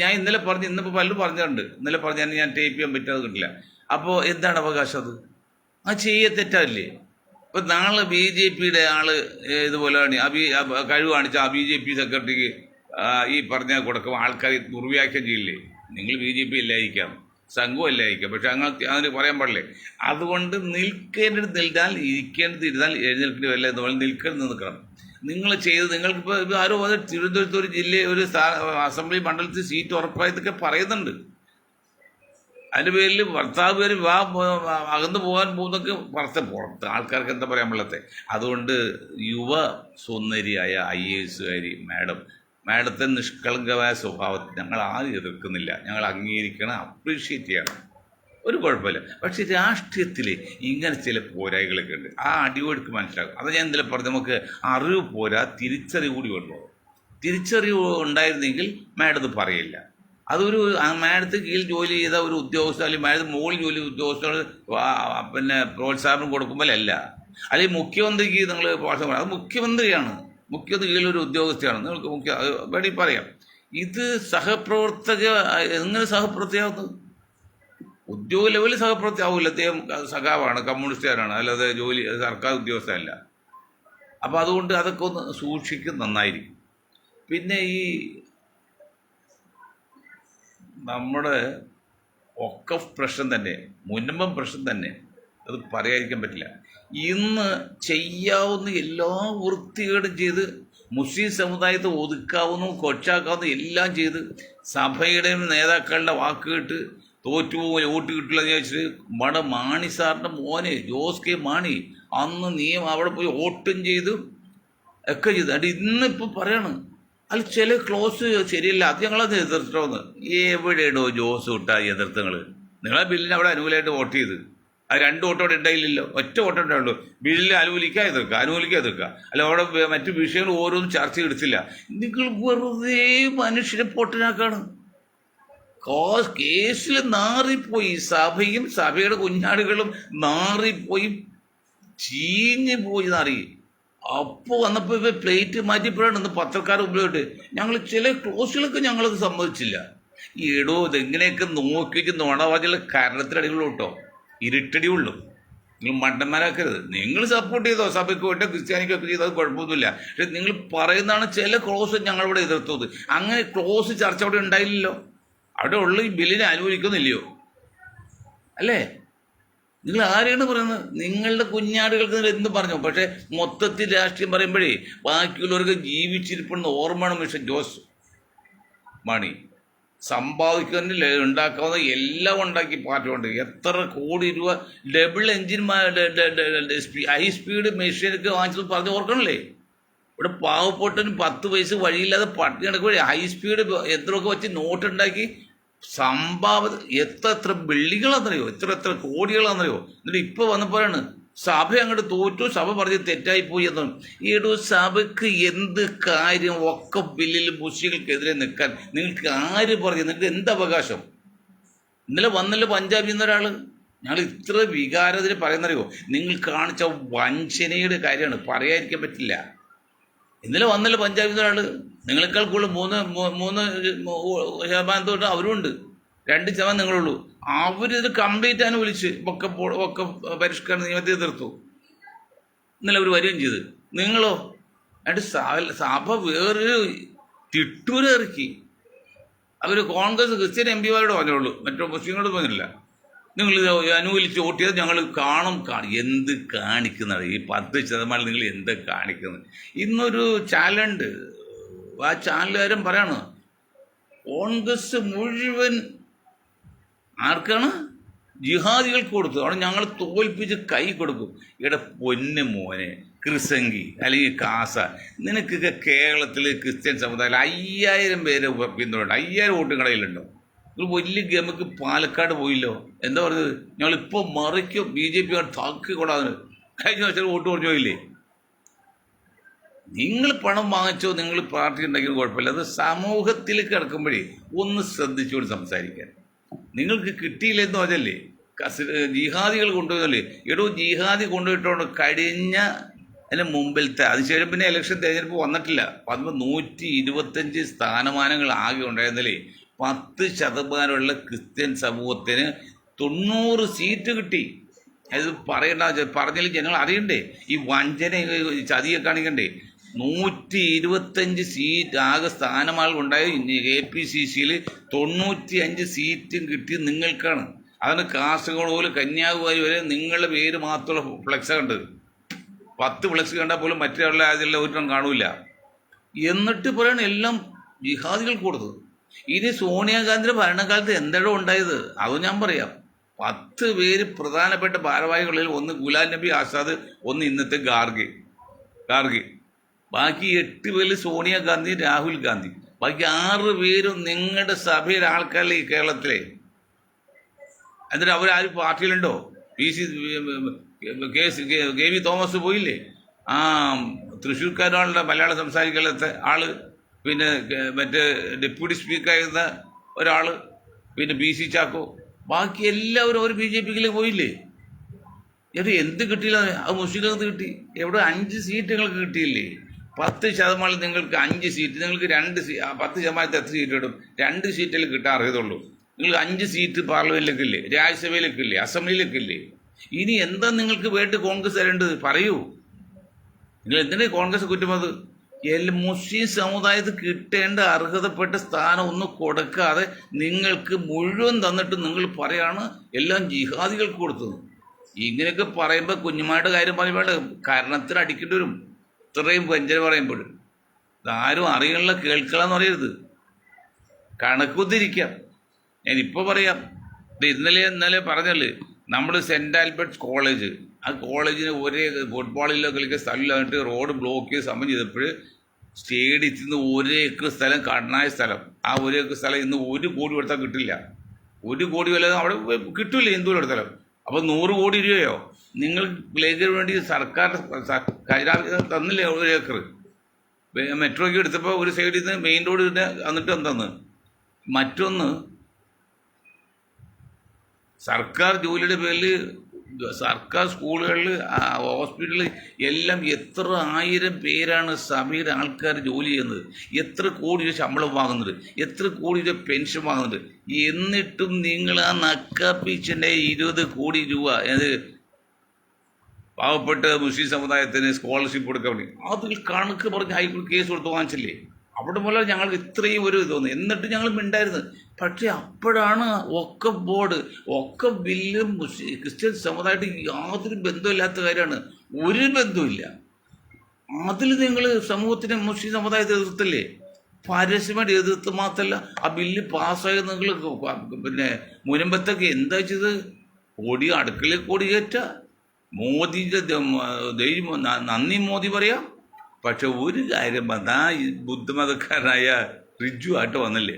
ഞാൻ ഇന്നലെ പറഞ്ഞു, ഇന്നിപ്പോൾ പലരും പറഞ്ഞിട്ടുണ്ട്. ഇന്നലെ പറഞ്ഞാൽ ഞാൻ ടേപ്പ് ചെയ്യാൻ പറ്റാതെ കിട്ടില്ല. അപ്പോൾ എന്താണ് അവകാശം? അത് തെറ്റല്ലേ? ഇപ്പം നാളെ BJPയുടെ ആള് ഇതുപോലെ കഴിവ് കാണിച്ച ആ BJP സെക്രട്ടറിക്ക് ഈ പറഞ്ഞ കൊടുക്കുമ്പോൾ ആൾക്കാർ ദുർവ്യാഖ്യം ചെയ്യില്ലേ? നിങ്ങൾ BJP അല്ലായിരിക്കാം, സംഘവും അല്ലായിരിക്കാം, പക്ഷെ അതിന് പറയാൻ പാടില്ലേ? അതുകൊണ്ട് നിൽക്കേണ്ടത് നിൽത്താൽ, ഇരിക്കേണ്ടത് ഇരുന്നാൽ എഴുന്നേൽക്കേണ്ടി വരില്ല എന്നുപോലെ നിൽക്കേണ്ടത് നിൽക്കണം. നിങ്ങൾക്കിപ്പോൾ ആരോ അത് തിരുവനന്തപുരത്ത് ഒരു ജില്ലയിൽ ഒരു അസംബ്ലി മണ്ഡലത്തിൽ സീറ്റ് ഉറപ്പായതൊക്കെ പറയുന്നുണ്ട്. അതിൻ്റെ പേരിൽ ഭർത്താവ് പേര് അകന്നു പോകാൻ പോകുന്നൊക്കെ പുറത്ത് ആൾക്കാർക്ക് എന്താ പറയാൻ പാടില്ലാത്ത. അതുകൊണ്ട് യുവ സുന്ദരിയായ IAS കാരി മാഡത്തെ നിഷ്കളങ്കമായ സ്വഭാവത്തിൽ ഞങ്ങൾ ആരും എതിർക്കുന്നില്ല, ഞങ്ങൾ അംഗീകരിക്കണം, അപ്രീഷിയേറ്റ് ചെയ്യണം, ഒരു കുഴപ്പമില്ല. പക്ഷെ രാഷ്ട്രീയത്തിൽ ഇങ്ങനെ ചില പോരായ്കളൊക്കെ ഉണ്ട്. ആ അടിയൊഴുക്ക് മനസ്സിലാക്കും. അത് ഞാൻ എന്തെങ്കിലും പറഞ്ഞു, നമുക്ക് അറിവ് പോരാ, തിരിച്ചറിവ് കൂടി വേണ്ടോ. തിരിച്ചറിവ് ഉണ്ടായിരുന്നെങ്കിൽ മാഡത് പറയില്ല. അതൊരു മാഡത്തിന് കീഴിൽ ജോലി ചെയ്ത ഒരു ഉദ്യോഗസ്ഥ, അല്ലെങ്കിൽ മാഡത്തിന് മുകളിൽ ജോലി ഉദ്യോഗസ്ഥർ പിന്നെ പ്രോത്സാഹനം കൊടുക്കുമ്പോഴല്ല. അല്ലെങ്കിൽ മുഖ്യമന്ത്രിക്ക് നിങ്ങൾ പ്രോത്സാഹനം, അത് മുഖ്യമന്ത്രിയാണ്, മുഖ്യമന്ത്രി കീഴിലൊരു ഉദ്യോഗസ്ഥയാണ്, നിങ്ങൾക്ക് വേണമെങ്കിൽ പറയാം. ഇത് എങ്ങനെ സഹപ്രവർത്തകയാവുന്നത്? ഉദ്യോഗ ലെവലിൽ സഹപ്രവർത്തകയാവില്ല. അദ്ദേഹം സഖാവാണ്, കമ്മ്യൂണിസ്റ്റുകാരാണ്, അല്ലാതെ സർക്കാർ ഉദ്യോഗസ്ഥരല്ല. അപ്പോൾ അതുകൊണ്ട് അതൊക്കെ ഒന്ന് സൂക്ഷിക്കും, നന്നായിരിക്കും. പിന്നെ ഈ നമ്മുടെ വഖഫ് പ്രശ്നം തന്നെ, മുൻപം പ്രശ്നം തന്നെ, അത് പറയാതിരിക്കാൻ പറ്റില്ല. ഇന്ന് ചെയ്യാവുന്ന എല്ലാ വൃത്തികേടും ചെയ്ത് മുസ്ലിം സമുദായത്തെ ഒതുക്കാവുന്നു, കൊച്ചാക്കാവുന്നു എല്ലാം ചെയ്ത് സഭയുടെയും നേതാക്കളുടെ വാക്ക് കേട്ട് തോറ്റുപോകും, വോട്ട് കിട്ടില്ല എന്ന് ചോദിച്ചിട്ട് മാണി സാറിൻ്റെ മോനെ ജോസ് കെ മാണി അന്ന് അവിടെ പോയി വോട്ടും ചെയ്ത് ഒക്കെ ചെയ്ത്. അത് ഇന്നിപ്പോൾ പറയാണ് അത് ചില ക്ലോസ് ശരിയല്ല, അത് ഞങ്ങളത് എതിർത്തോന്ന്. എവിടെയാണോ ജോസ് വിട്ടാ എതിർത്തങ്ങൾ? നിങ്ങളെ ബില്ലിന് അവിടെ അനുകൂലമായിട്ട് വോട്ട് ചെയ്ത്, അത് 2 വോട്ട് അവിടെ ഉണ്ടായില്ലല്ലോ, ഒറ്റ വോട്ട് ഉണ്ടാവുള്ളൂ. ബില്ലിൽ അനുകൂലിക്കുക എതിർക്കുക, അല്ല അവിടെ മറ്റു വിഷയങ്ങൾ ഓരോന്നും ചർച്ച എടുത്തില്ല. നിങ്ങൾ വെറുതെ മനുഷ്യരെ പൊട്ടനാക്കാണ്. കേസിൽ നാറിപ്പോയി, സഭയും സഭയുടെ കുഞ്ഞാടുകളും നാറിപ്പോയി, ചീഞ്ഞു പോയി നാറി. അപ്പോൾ വന്നപ്പോൾ പ്ലേറ്റ് മാറ്റിയപ്പോഴാണ് ഇന്ന് പത്രക്കാർ മുമ്പിലോട്ട് ഞങ്ങൾ ചില ക്ലോസുകളൊക്കെ ഞങ്ങളത് സമ്മതിച്ചില്ല. ഇതെങ്ങനെയൊക്കെ നോക്കിയിട്ട് നുണവാചികൾ കരണത്തിലടികളുള്ളൂ കേട്ടോ, ഇരുട്ടടിയുള്ളൂ. നിങ്ങൾ മണ്ടന്മാരാക്കരുത്. നിങ്ങൾ സപ്പോർട്ട് ചെയ്തോ, സഭയ്ക്ക് വേണ്ട ക്രിസ്ത്യാനിക്കൊക്കെ ചെയ്തത് കുഴപ്പമൊന്നുമില്ല. പക്ഷെ നിങ്ങൾ പറയുന്നതാണ് ചില ക്ലോസ് ഞങ്ങളിവിടെ എതിർത്തത്. അങ്ങനെ ക്ലോസ് ചർച്ച അവിടെ ഉണ്ടായില്ലല്ലോ. അവിടെ ഉള്ള ഈ ബില്ലിനെ അനുകൂലിക്കുന്നില്ലയോ? അല്ലേ? നിങ്ങൾ ആരെയാണ് പറയുന്നത്? നിങ്ങളുടെ കുഞ്ഞാടുകൾക്ക് നിങ്ങൾ എന്ത് പറഞ്ഞു? പക്ഷേ മൊത്തത്തിൽ രാഷ്ട്രീയം പറയുമ്പോഴേ ബാക്കിയുള്ളവർക്ക് ജീവിച്ചിരിപ്പുന്ന ഓർമ്മയാണ് മിസ്റ്റർ ജോസ് മാണി. സമ്പാദിക്കുന്ന ഉണ്ടാക്കാവുന്ന എല്ലാം ഉണ്ടാക്കി പാർട്ടി. എത്ര കോടി രൂപ ഡബിൾ എൻജിൻ ഹൈ സ്പീഡ് മെഷീനൊക്കെ വാങ്ങിച്ചത് പറഞ്ഞ് ഓർക്കണല്ലേ? ഇവിടെ പാവപ്പെട്ടന് 10 പൈസ വഴിയില്ലാതെ പട്ടിണി കിടക്കുമ്പോഴേ ഹൈ സ്പീഡ് യന്ത്രമൊക്കെ വെച്ച് നോട്ടുണ്ടാക്കി എത്ര ബിൽഡിങ്ങുകളാണെന്നറിയോ, എത്ര കോടികളാണെന്നറിയോ. എന്നിട്ട് ഇപ്പോൾ വന്നപ്പോഴാണ് സഭ അങ്ങോട്ട് തോറ്റു, സഭ പറഞ്ഞ് തെറ്റായിപ്പോയി എന്ന്. സഭയ്ക്ക് എന്ത് കാര്യം? ഒക്കെ ബില്ലിൽ മുസ്ലിങ്ങൾക്കെതിരെ നിൽക്കാൻ നിങ്ങൾക്ക് ആര് പറഞ്ഞു? നിങ്ങൾക്ക് എന്ത് അവകാശം? ഇന്നലെ വന്നല്ലോ പഞ്ചാബിൽ നിന്നൊരാൾ. ഞങ്ങൾ ഇത്ര വികാരത്തിന് പറയുന്നറിയോ? നിങ്ങൾ കാണിച്ച വഞ്ചനയുടെ കാര്യമാണ്, പറയാതിരിക്കാൻ പറ്റില്ല. ഇന്നലെ വന്നല്ലോ പഞ്ചായത്തിൽ ഒരാൾ, നിങ്ങളെക്കാൾ കൂടുതൽ മൂന്ന് ശതമാനത്തോട്ട് അവരുമുണ്ട്, 2% നിങ്ങളുള്ളൂ. അവരിത് കംപ്ലീറ്റ് ആണ് വിളിച്ച് ഒക്കെ പരിഷ്കരണ നിയമത്തെ എതിർത്തു. ഇന്നലെ അവർ വരികയും ചെയ്ത്. നിങ്ങളോ എന്നിട്ട് സഭ വേറൊരു തിട്ടൂര് ഇറക്കി. അവർ കോൺഗ്രസ് ക്രിസ്ത്യൻ MP മാരോട് പറഞ്ഞുള്ളൂ, മറ്റോ മുസ്ലിങ്ങളോട് പറഞ്ഞില്ല. നിങ്ങൾ അനുകൂലിച്ച് വോട്ട് ചെയ്ത് ഞങ്ങൾ കാണും. എന്ത് കാണിക്കുന്നത് ഈ 10% നിങ്ങൾ എന്ത് കാണിക്കുന്നത്? ഇന്നൊരു ചാനലുണ്ട്, ആ ചാനലുകാരൻ പറയാണ് കോൺഗ്രസ് മുഴുവൻ ആർക്കാണ്? ജിഹാദികൾക്ക് കൊടുത്തു. അവിടെ ഞങ്ങൾ തോൽപ്പിച്ച് കൈ കൊടുക്കും. ഇവിടെ പൊന്നു മോനെ ക്രിസംഗി അല്ലെങ്കിൽ കാസ, നിനക്കൊക്കെ കേരളത്തിൽ ക്രിസ്ത്യൻ സമുദായം 5000 പേര് പിന്തുണയുണ്ട്, 5000 വോട്ടും കടയിലുണ്ടോ? ഒരു വലിയ ഗമക്ക് പാലക്കാട് പോയില്ലോ, എന്താ പറഞ്ഞത്? ഞങ്ങളിപ്പോൾ മറിക്കും, BJP താക്കിക്കൊള്ളാതെ. കഴിഞ്ഞ വർഷം വോട്ട് കുറഞ്ഞു പോയില്ലേ? നിങ്ങൾ പണം വാങ്ങിച്ചോ, നിങ്ങൾ പാർട്ടി ഉണ്ടെങ്കിലും കുഴപ്പമില്ല. അത് സമൂഹത്തിൽ കിടക്കുമ്പോഴേ ഒന്ന് ശ്രദ്ധിച്ചുകൊണ്ട് സംസാരിക്കാൻ. നിങ്ങൾക്ക് കിട്ടിയില്ലെന്ന് പറഞ്ഞല്ലേ ജിഹാദികൾ കൊണ്ടുപോയല്ലേ? എടോ ജിഹാദി കൊണ്ടുപോയിട്ടോണ്ട് കഴിഞ്ഞ അതിന് മുമ്പിലത്തെ, അതിനുശേഷം പിന്നെ ഇലക്ഷൻ തിരഞ്ഞെടുപ്പ് വന്നിട്ടില്ല. 125 സ്ഥാനമാനങ്ങൾ ആകെ ഉണ്ടായിരുന്നില്ലേ? 10% ക്രിസ്ത്യൻ സമൂഹത്തിന് 90 സീറ്റ് കിട്ടി. അത് പറഞ്ഞാൽ ജനങ്ങൾ അറിയണ്ടേ? ഈ വഞ്ചന ചതിയെ കാണിക്കണ്ടേ? 125 സീറ്റ് ആകെ സ്ഥാനമാൾ ഉണ്ടായി. APCCയിൽ 95 സീറ്റും കിട്ടി നിങ്ങൾക്കാണ്. അതാണ് കാസർഗോഡ് പോലെ കന്യാകുമാരി വരെ നിങ്ങളുടെ പേര് മാത്രമുള്ള ഫ്ലെക്സ് കണ്ടത്. 10 ഫ്ലെക്സ് കണ്ടാൽ പോലും മറ്റുള്ള അതിലുള്ള ഒരെണ്ണം കാണൂല. എന്നിട്ട് പറയണ എല്ലാം ജിഹാദികൾ കൊടുത്തത്. ഇനി സോണിയാഗാന്ധിയുടെ ഭരണകാലത്ത് എന്താണോ ഉണ്ടായത് അതും ഞാൻ പറയാം. 10 പേര് പ്രധാനപ്പെട്ട ഭാരവാഹികളിൽ ഒന്ന് ഗുലാം നബി ആസാദ്, ഒന്ന് ഇന്നത്തെ ഗാർഗെ. ബാക്കി 8 പേരിൽ സോണിയാഗാന്ധി, രാഹുൽ ഗാന്ധി. ബാക്കി 6 പേരും നിങ്ങളുടെ സഭയിലെ ആൾക്കാരിലെ ഈ കേരളത്തിലെ. എന്നിട്ട് അവരാരും പാർട്ടിയിലുണ്ടോ? കെ വി തോമസ് പോയില്ലേ? ആ തൃശ്ശൂർക്കാരുടെ മലയാളം സംസാരിക്കാത്ത ആള്, പിന്നെ മറ്റേ ഡെപ്യൂട്ടി സ്പീക്കറായിരുന്ന ഒരാൾ, പിന്നെ BC ചാക്കോ. ബാക്കി എല്ലാവരും ഒരു BJPയിലേക്ക് പോയില്ലേ? ഇത് എന്ത് കിട്ടിയില്ല? അത് മുസ്ലിങ്ങൾക്ക് കിട്ടി. എവിടെ 5 സീറ്റ് നിങ്ങൾക്ക് കിട്ടിയില്ലേ? 10% നിങ്ങൾക്ക് 5 സീറ്റ്, നിങ്ങൾക്ക് 10% എത്ര സീറ്റ് കിട്ടും? 2 സീറ്റിൽ കിട്ടാൻ അർഹതയുള്ളൂ. നിങ്ങൾക്ക് 5 സീറ്റ് പാർലമെന്റിലേക്കില്ലേ, രാജ്യസഭയിലേക്കില്ലേ, അസംബ്ലിയിലേക്കില്ലേ? ഇനി എന്താ നിങ്ങൾക്ക് വേണ്ടി കോൺഗ്രസ് തരേണ്ടത്? പറയൂ. നിങ്ങൾ എന്തിനാ കോൺഗ്രസ് കുറ്റമത്? മുസ്ലിം സമുദായത്തിൽ കിട്ടേണ്ട അർഹതപ്പെട്ട സ്ഥാനം ഒന്നും കൊടുക്കാതെ നിങ്ങൾക്ക് മുഴുവൻ തന്നിട്ട് നിങ്ങൾ പറയാണ് എല്ലാം ജിഹാദികൾക്ക് കൊടുത്തത്. ഇങ്ങനെയൊക്കെ പറയുമ്പോൾ കുഞ്ഞുമാരുടെ കാര്യം പറയുമ്പോൾ കാരണത്തിന് അടിക്കേണ്ടി വരും. ഇത്രയും വഞ്ചന പറയുമ്പോൾ ഇതാരും അറിയണില്ല, കേൾക്കലാന്ന് പറയരുത്, കണക്കുത്തിരിക്കാം. ഞാനിപ്പോൾ പറയാം. ഇന്നലെ പറഞ്ഞല്ലേ, നമ്മൾ സെൻറ്റ് ആൽബർട്ട്സ് കോളേജ്, ആ കോളേജിന് ഒരേ ഫുട്ബോളിലോ കളിക്കാൻ സ്ഥലമില്ലായിട്ട് റോഡ് ബ്ലോക്ക് ചെയ്ത് സമയം ചെയ്തപ്പോൾ സ്റ്റേഡിയത്തിൽ നിന്ന് 1 ഏക്കർ സ്ഥലം, കടനായ സ്ഥലം, ആ 1 ഏക്കർ സ്ഥലം ഇന്ന് 1 കോടി കൊടുത്താൽ കിട്ടില്ല. 1 കോടി വല്ല അവിടെ കിട്ടില്ല എന്തോരം എടുത്താലും. അപ്പോൾ 100 കോടി രൂപയോ നിങ്ങൾ പ്ലേക്ക് വേണ്ടി സർക്കാർ തന്നില്ലേ 1 ഏക്കർ? മെട്രോയ്ക്ക് എടുത്തപ്പോൾ ഒരു സൈഡിൽ നിന്ന് മെയിൻ റോഡ് എന്നിട്ട് എന്തെന്ന്. മറ്റൊന്ന്, സർക്കാർ ജോലിയുടെ പേരിൽ സർക്കാർ സ്കൂളുകളിൽ, ഹോസ്പിറ്റലിൽ എല്ലാം എത്ര 1000 പേരാണ് സഭയുടെ ആൾക്കാർ ജോലി ചെയ്യുന്നത്. എത്ര കോടി രൂപ ശമ്പളം വാങ്ങുന്നത്, എത്ര കോടി രൂപ പെൻഷൻ വാങ്ങുന്നത്. എന്നിട്ടും നിങ്ങൾ ആ നക്കാപ്പീച്ചൻ്റെ 20 കോടി രൂപ പാവപ്പെട്ട മുസ്ലിം സമുദായത്തിന് സ്കോളർഷിപ്പ് കൊടുക്കാൻ വേണ്ടി അതിൽ കണക്ക് പറഞ്ഞ് ഹൈക്കോടതി കേസ് കൊടുത്ത് വാങ്ങിച്ചില്ലേ? അവിടെ പോലെ ഞങ്ങൾക്ക് ഇത്രയും ഒരു തോന്നുന്നു. എന്നിട്ട് ഞങ്ങൾ മിണ്ടായിരുന്നു. പക്ഷേ അപ്പോഴാണ് വഖഫ് ബോർഡ്, വഖഫ് ബില്ലും ക്രിസ്ത്യൻ സമുദായത്തിൽ യാതൊരു ബന്ധമില്ലാത്ത കാര്യമാണ്. ഒരു ബന്ധമില്ല. അതിൽ നിങ്ങൾ സമൂഹത്തിന് മുസ്ലിം സമുദായത്തെ എതിർത്തില്ലേ? പരസ്യമായിട്ട് എതിർത്ത് മാത്രമല്ല, ആ ബില്ല് പാസ്സായത് നിങ്ങൾ പിന്നെ മുനമ്പത്തൊക്കെ എന്താ ചെയ്ത്? അടുക്കളയിൽ കൊടി കയറ്റ മോദിയുടെ നന്ദി മോദി പറയാം. പക്ഷെ ഒരു കാര്യം പറഞ്ഞാൽ ഈ ബുദ്ധമതക്കാരനായ റിജു ആയിട്ട് വന്നില്ലേ,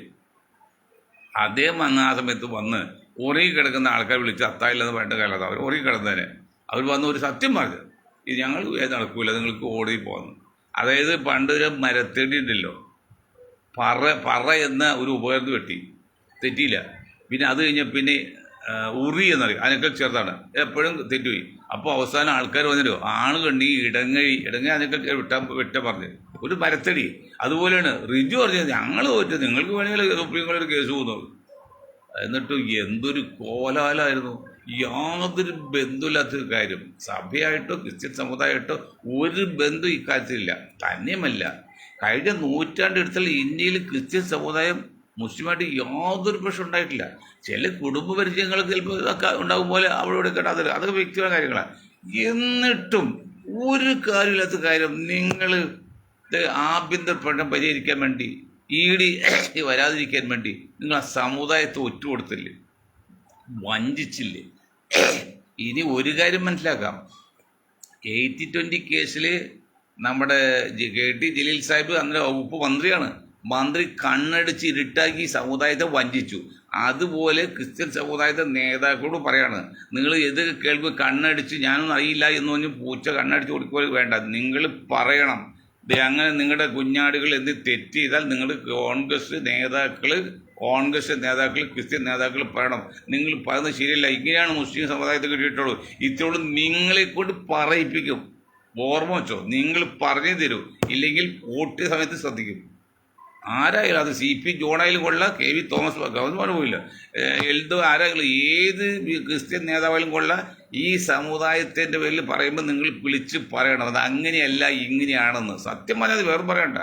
അദ്ദേഹം വന്ന ആ സമയത്ത് വന്ന് ഉറങ്ങി കിടക്കുന്ന ആൾക്കാർ വിളിച്ച് അത്തായില്ലെന്ന് പറഞ്ഞിട്ട് കാലത്ത് അവർ ഉറങ്ങി കിടന്നതിന് അവർ വന്ന് ഒരു സത്യം പറഞ്ഞു, ഇത് ഞങ്ങൾ നടക്കൂല, നിങ്ങൾക്ക് ഓടി പോകുന്നു. അതായത് പണ്ട് ഒരു മരത്തേടി ഉണ്ടല്ലോ, പറ എന്ന ഒരു ഉപകരണം വെട്ടി, തെറ്റിയില്ല. പിന്നെ അത് കഴിഞ്ഞാൽ പിന്നെ ഉറി എന്നറിയും, അതിനൊക്കെ ചെറുതാണ്, എപ്പോഴും തെറ്റുപോയി. അപ്പോൾ അവസാനം ആൾക്കാർ വന്നിട്ടോ ആണ് കണ്ടി ഇടങ്ങഴി അതിനൊക്കെ വിട്ട പറഞ്ഞു ഒരു മരത്തടി. അതുപോലെയാണ് റിജു പറഞ്ഞത്, ഞങ്ങൾ തോറ്റു, നിങ്ങൾക്ക് വേണമെങ്കിൽ സുപ്രീം കോടതിയിൽ കേസ് പോകുന്നു. എന്നിട്ട് എന്തൊരു കോലാലായിരുന്നു. യാതൊരു ബന്ധമില്ലാത്ത കാര്യം. സഭയായിട്ടോ ക്രിസ്ത്യൻ സമുദായമായിട്ടോ ഒരു ബന്ധം ഇക്കാര്യത്തിലില്ല. തന്നെയുമല്ല, കഴിഞ്ഞ നൂറ്റാണ്ടെടുത്താൽ ഇന്ത്യയിൽ ക്രിസ്ത്യൻ സമുദായം മുസ്ലിമായിട്ട് യാതൊരു പ്രശ്നം ഉണ്ടായിട്ടില്ല. ചില കുടുംബ പരിചയങ്ങൾ ചിലപ്പോൾ ഇതൊക്കെ ഉണ്ടാകും പോലെ അവിടെ ഇവിടെ കേട്ടാൽ അതൊക്കെ വ്യക്തിപരമായ കാര്യങ്ങളാണ്. എന്നിട്ടും ഒരു കാര്യമില്ലാത്ത കാര്യം നിങ്ങൾ ആഭ്യന്തര പ്രശ്നം പരിഹരിക്കാൻ വേണ്ടി ED വരാതിരിക്കാൻ വേണ്ടി നിങ്ങൾ ആ സമുദായത്തെ ഒറ്റുകൊടുത്തില്ലേ, വഞ്ചിച്ചില്ലേ. ഇനി ഒരു കാര്യം മനസ്സിലാക്കാം, 80-20 കേസിൽ നമ്മുടെ KT ജലീൽ സാഹിബ് അന്ന് വകുപ്പ് മന്ത്രിയാണ്. മന്ത്രി കണ്ണടിച്ച് ഇരുട്ടാക്കി സമുദായത്തെ വഞ്ചിച്ചു. അതുപോലെ ക്രിസ്ത്യൻ സമുദായത്തെ നേതാക്കളോട് പറയാണ്, നിങ്ങൾ ഇത് കേൾക്കുമ്പോൾ കണ്ണടിച്ച് ഞാനൊന്നും അറിയില്ല എന്ന് പറഞ്ഞ് പൂച്ച കണ്ണടിച്ച് കൊടുക്കുക വേണ്ട. നിങ്ങൾ പറയണം, അങ്ങനെ നിങ്ങളുടെ കുഞ്ഞാടുകൾ എന്ത് തെറ്റ് ചെയ്താൽ നിങ്ങൾ കോൺഗ്രസ് നേതാക്കൾ ക്രിസ്ത്യൻ നേതാക്കൾ പറയണം, നിങ്ങൾ പറയുന്നത് ശരിയല്ല, ഇങ്ങനെയാണ് മുസ്ലിം സമുദായത്തെ കിട്ടിയിട്ടുള്ളൂ. ഇത്രയോളം നിങ്ങളെ കൊണ്ട് പറയിപ്പിക്കും. ഓർമ്മ വെച്ചോ, നിങ്ങൾ പറഞ്ഞു തരൂ, ഇല്ലെങ്കിൽ വോട്ട് സമയത്ത് ശ്രദ്ധിക്കും. ആരായാലും അത് CP ജോണായാലും കൊള്ളാം, KV തോമസ് ഗവൺമെൻറ് പോയില്ല, എൽദോ ആരായാലും ഏത് ക്രിസ്ത്യൻ നേതാവായാലും കൊള്ളാം, ഈ സമുദായത്തിൻ്റെ പേരിൽ പറയുമ്പോൾ നിങ്ങൾ വിളിച്ച് പറയണം, അത് അങ്ങനെയല്ല ഇങ്ങനെയാണെന്ന്. സത്യം പറഞ്ഞാൽ അത് വേറെ പറയണ്ട.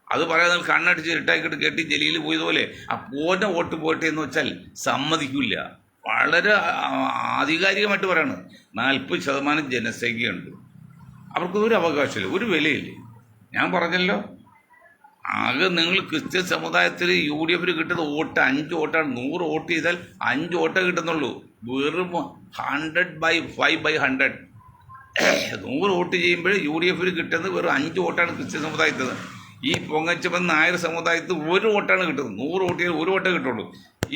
അത് പറയാൻ നിങ്ങൾ കണ്ണടിച്ച് ഇട്ടാക്കിയിട്ട് KT ജലീൽ പോയതുപോലെ ആ പോറ്റ വോട്ട് പോട്ടെ എന്ന് വെച്ചാൽ സമ്മതിക്കില്ല. വളരെ ആധികാരികമായിട്ട് പറയാണ്, 40% ജനസംഖ്യയുണ്ട്, അവർക്കൊരു അവകാശമില്ല, ഒരു വിലയില്ല. ഞാൻ പറഞ്ഞല്ലോ, ആകെ നിങ്ങൾ ക്രിസ്ത്യൻ സമുദായത്തിൽ UDF കിട്ടുന്ന വോട്ട് 5 വോട്ടാണ്. 100 വോട്ട് ചെയ്താൽ 5 വോട്ടേ കിട്ടുന്നുള്ളൂ. വെറും 100/5/100. 100 വോട്ട് ചെയ്യുമ്പോൾ UDF കിട്ടുന്നത് വെറും 5 വോട്ടാണ് ക്രിസ്ത്യൻ സമുദായത്തിൽ. ഈ പൊങ്ങച്ചപ്പൻ നായർ സമുദായത്തിൽ 1 വോട്ടാണ് കിട്ടുന്നത്. 100 വോട്ട് ചെയ്താൽ 1 വോട്ടേ കിട്ടുള്ളൂ.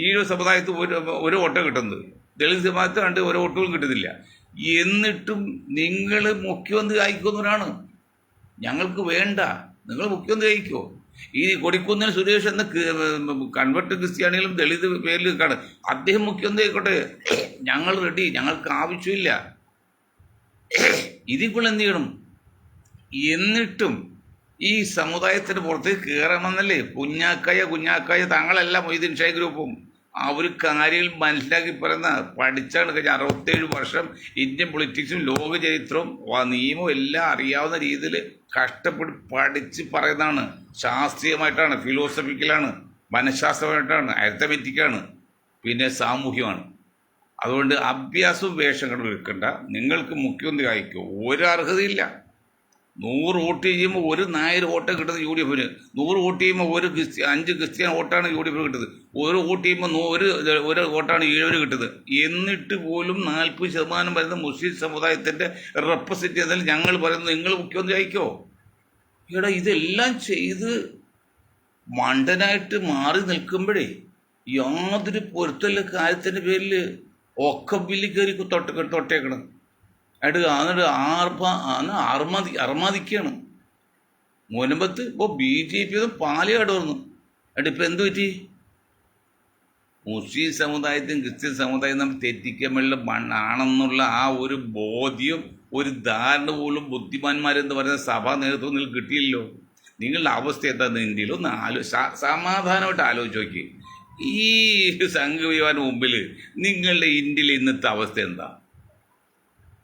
ഈഴവ സമുദായത്തിൽ ഒരു വോട്ടേ കിട്ടുന്നത്. ദളിത് സമുദായത്തിൽ 2 ഒരു വോട്ടുകളും കിട്ടുന്നില്ല. എന്നിട്ടും നിങ്ങൾ മുഖ്യമന്ത്രി അയക്കുന്നവരാണ്. ഞങ്ങൾക്ക് വേണ്ട, നിങ്ങൾ മുഖ്യമന്ത്രി അയക്കുമോ? ഈ കൊടിക്കുന്നിൽ സുരേഷ് എന്ന കൺവെർട്ട് ക്രിസ്ത്യാനികളും ദളിത് പേരിൽ കാണും, അദ്ദേഹം മുഖ്യമന്ത്രി ആയിക്കോട്ടെ, ഞങ്ങൾ റെഡി, ഞങ്ങൾക്ക് ആവശ്യമില്ല. ഇതിപ്പോൾ എന്ത് ചെയ്യണം? എന്നിട്ടും ഈ സമുദായത്തിന് പുറത്തേക്ക് കയറണമെന്നല്ലേ കുഞ്ഞാക്കായ താങ്കളല്ല മൊയ്തീൻ ഷാ ഗ്രൂപ്പും അവർ കാര്യങ്ങൾ മനസ്സിലാക്കി പറയുന്ന പഠിച്ചാണ്. കഴിഞ്ഞ 67 വർഷം ഇന്ത്യൻ പൊളിറ്റിക്സും ലോക ചരിത്രവും നിയമവും എല്ലാം അറിയാവുന്ന രീതിയിൽ കഷ്ടപ്പെട്ട് പഠിച്ച് പറയുന്നതാണ്. ശാസ്ത്രീയമായിട്ടാണ്, ഫിലോസഫിക്കലാണ്, മനഃശാസ്ത്രമായിട്ടാണ്, അരിത്തമെറ്റിക്കാണ്, പിന്നെ സാമൂഹ്യമാണ്. അതുകൊണ്ട് അഭ്യാസവും വേഷങ്ങളും എടുക്കണ്ട. നിങ്ങൾക്ക് മുഖ്യമന്ത്രി അയക്കോ? ഒരു അർഹതയില്ല. 100 വോട്ട് ചെയ്യുമ്പോൾ ഒരു നായർ വോട്ട് കിട്ടുന്നത് UDFന്, 100 വോട്ട് ചെയ്യുമ്പോൾ 5 ക്രിസ്ത്യൻ വോട്ടാണ് UDF കിട്ടുന്നത്, 1 വോട്ട് ചെയ്യുമ്പോൾ ഒരു വോട്ടാണ് ഈഴവർ കിട്ടുന്നത്. എന്നിട്ട് പോലും 40% വരുന്ന മുസ്ലിം സമുദായത്തിൻ്റെ റെപ്രസെൻറ്റ് ചെയ്താൽ ഞങ്ങൾ പറയുന്നത് നിങ്ങൾ മുഖ്യമന്ത്രി അയക്കോ? ഇവിടെ ഇതെല്ലാം ചെയ്ത് മണ്ടനായിട്ട് മാറി നിൽക്കുമ്പോഴേ യാതൊരു പൊരുത്തല്ല കാര്യത്തിൻ്റെ പേരിൽ ഒക്കെ ബില്ല് കയറി തൊട്ടേക്കണം. എന്നിട്ട് അർമാദിക്കുകയാണ്. മുൻപത്ത് ഇപ്പോൾ BJP പാലയാട് വന്നു. എന്നിട്ട് ഇപ്പം എന്ത് പറ്റി? മുസ്ലിം സമുദായത്തിനും ക്രിസ്ത്യൻ സമുദായം നമ്മൾ തെറ്റിക്കാൻ വേണ്ടി ആണെന്നുള്ള ആ ഒരു ബോധ്യം, ഒരു ധാരണ പോലും ബുദ്ധിമാന്മാരെന്ന് പറയുന്ന സഭാ നേതൃത്വം നിങ്ങൾക്ക് കിട്ടിയില്ലല്ലോ. നിങ്ങളുടെ അവസ്ഥ എന്താണെന്ന് ഇന്ത്യയിൽ ഒന്ന് സമാധാനമായിട്ട് ആലോചിച്ച് നോക്കി. ഈ സംഘപരിവാറിന് മുമ്പിൽ നിങ്ങളുടെ ഇന്ത്യയിലെ ഇന്നത്തെ അവസ്ഥ എന്താ?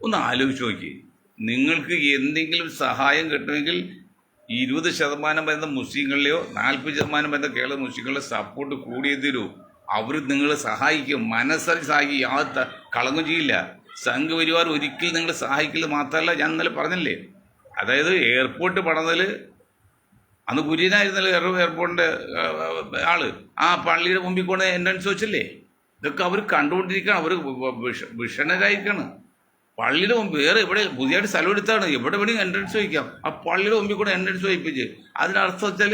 ഒന്ന് ആലോചിച്ച് നോക്കി. നിങ്ങൾക്ക് എന്തെങ്കിലും സഹായം കിട്ടണമെങ്കിൽ 20% വരുന്ന മുസ്ലിങ്ങളുടെയോ 40% വരുന്ന കേരള മുസ്ലിങ്ങളുടെ സപ്പോർട്ട് കൂടിയേ തരൂ. അവർ നിങ്ങളെ സഹായിക്കും, മനസ്സറിഞ്ഞ് സഹായിക്കും, യാതൊരു കളങ്കം ചെയ്യില്ല. സംഘപരിവാർ ഒരിക്കലും നിങ്ങളെ സഹായിക്കില്ല. മാത്രമല്ല, ഞാൻ ഇന്നലെ പറഞ്ഞില്ലേ, അതായത് എയർപോർട്ട് പണിതൽ അന്ന് കുര്യനായിരുന്നല്ലോ എയർപോർട്ടിൻ്റെ ആള്, ആ പള്ളിയുടെ മുമ്പിൽ കൊണ്ട് എൻട്രൻസ് വെച്ചില്ലേ. ഇതൊക്കെ അവർ കണ്ടുകൊണ്ടിരിക്കുകയാണ്. അവർ വിഷണരായിരിക്കുകയാണ്. പള്ളിയുടെ മുമ്പ് വേറെ എവിടെ പുതിയതായിട്ട് സ്ഥലം എടുത്താണ്, എവിടെ വേണമെങ്കിൽ എൻട്രൻസ് വയ്ക്കാം. ആ പള്ളിയുടെ മുമ്പിൽ കൂടെ എൻട്രൻസ് വയ്പ്പിച്ച് അതിനർത്ഥം വെച്ചാൽ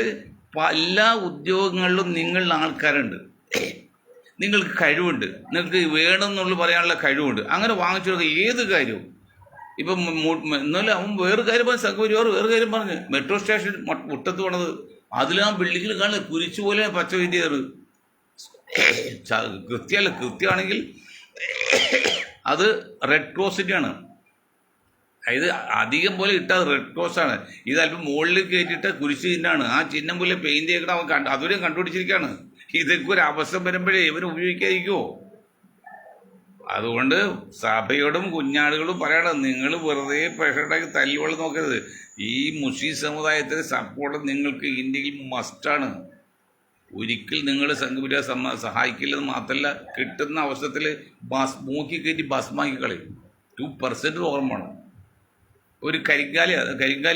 എല്ലാ ഉദ്യോഗങ്ങളിലും നിങ്ങളുടെ ആൾക്കാരുണ്ട്, നിങ്ങൾക്ക് കഴിവുണ്ട്, നിങ്ങൾക്ക് വേണമെന്നുള്ള പറയാനുള്ള കഴിവുണ്ട്. അങ്ങനെ വാങ്ങിച്ചു കൊടുക്കുക ഏത് കാര്യവും. ഇപ്പം എന്നാലും അവൻ വേറെ കാര്യം പറഞ്ഞു, സംഘപരിവാർ വേറെ കാര്യം പറഞ്ഞ് മെട്രോ സ്റ്റേഷൻ മുട്ടത്ത് പോണത്, അതിലാ ബിൽഡിങ്ങിൽ കാണുന്നത് കുരിച്ചു പോലെ പച്ച വിദ്യയാണ്. കൃത്യമാണെങ്കിൽ അത് റെഡ് ക്രോസിൻ്റെയാണ്. ഇത് അധികം പോലെ ഇട്ടത് റെഡ് ക്രോസ് ആണ്. ഇത് അല്പം മുകളിൽ കയറ്റിയിട്ട് കുരിശ് ചിഹ്നമാണ്. ആ ചിഹ്നം പോലെ പെയിന്റ് ചെയ്യണം അവൻ അതുവരെയും കണ്ടുപിടിച്ചിരിക്കുകയാണ്. ഇതൊക്കെ ഒരു അവസരം വരുമ്പോഴേ ഇവന് ഉപയോഗിക്കാതിരിക്കുമോ? അതുകൊണ്ട് സഭയോടും കുഞ്ഞാടുകളും പറയണം, നിങ്ങൾ വെറുതെ പ്രഷറുണ്ടാക്കി തല്ലുകൊള്ളു നോക്കരുത്. ഈ മുസ്ലിം സമുദായത്തിന് സപ്പോർട്ട് നിങ്ങൾക്ക് ഇന്ത്യയിൽ മസ്റ്റാണ്. ഒരിക്കൽ നിങ്ങൾ സംഘപരിവാർ സഹായിക്കില്ലെന്ന് മാത്രമല്ല, കിട്ടുന്ന അവസരത്തിൽ മൂക്കി കയറ്റി ഭസ്മാക്കി കളയും. 2% ഓർമ്മ വേണം. ഒരു കരിങ്കാലി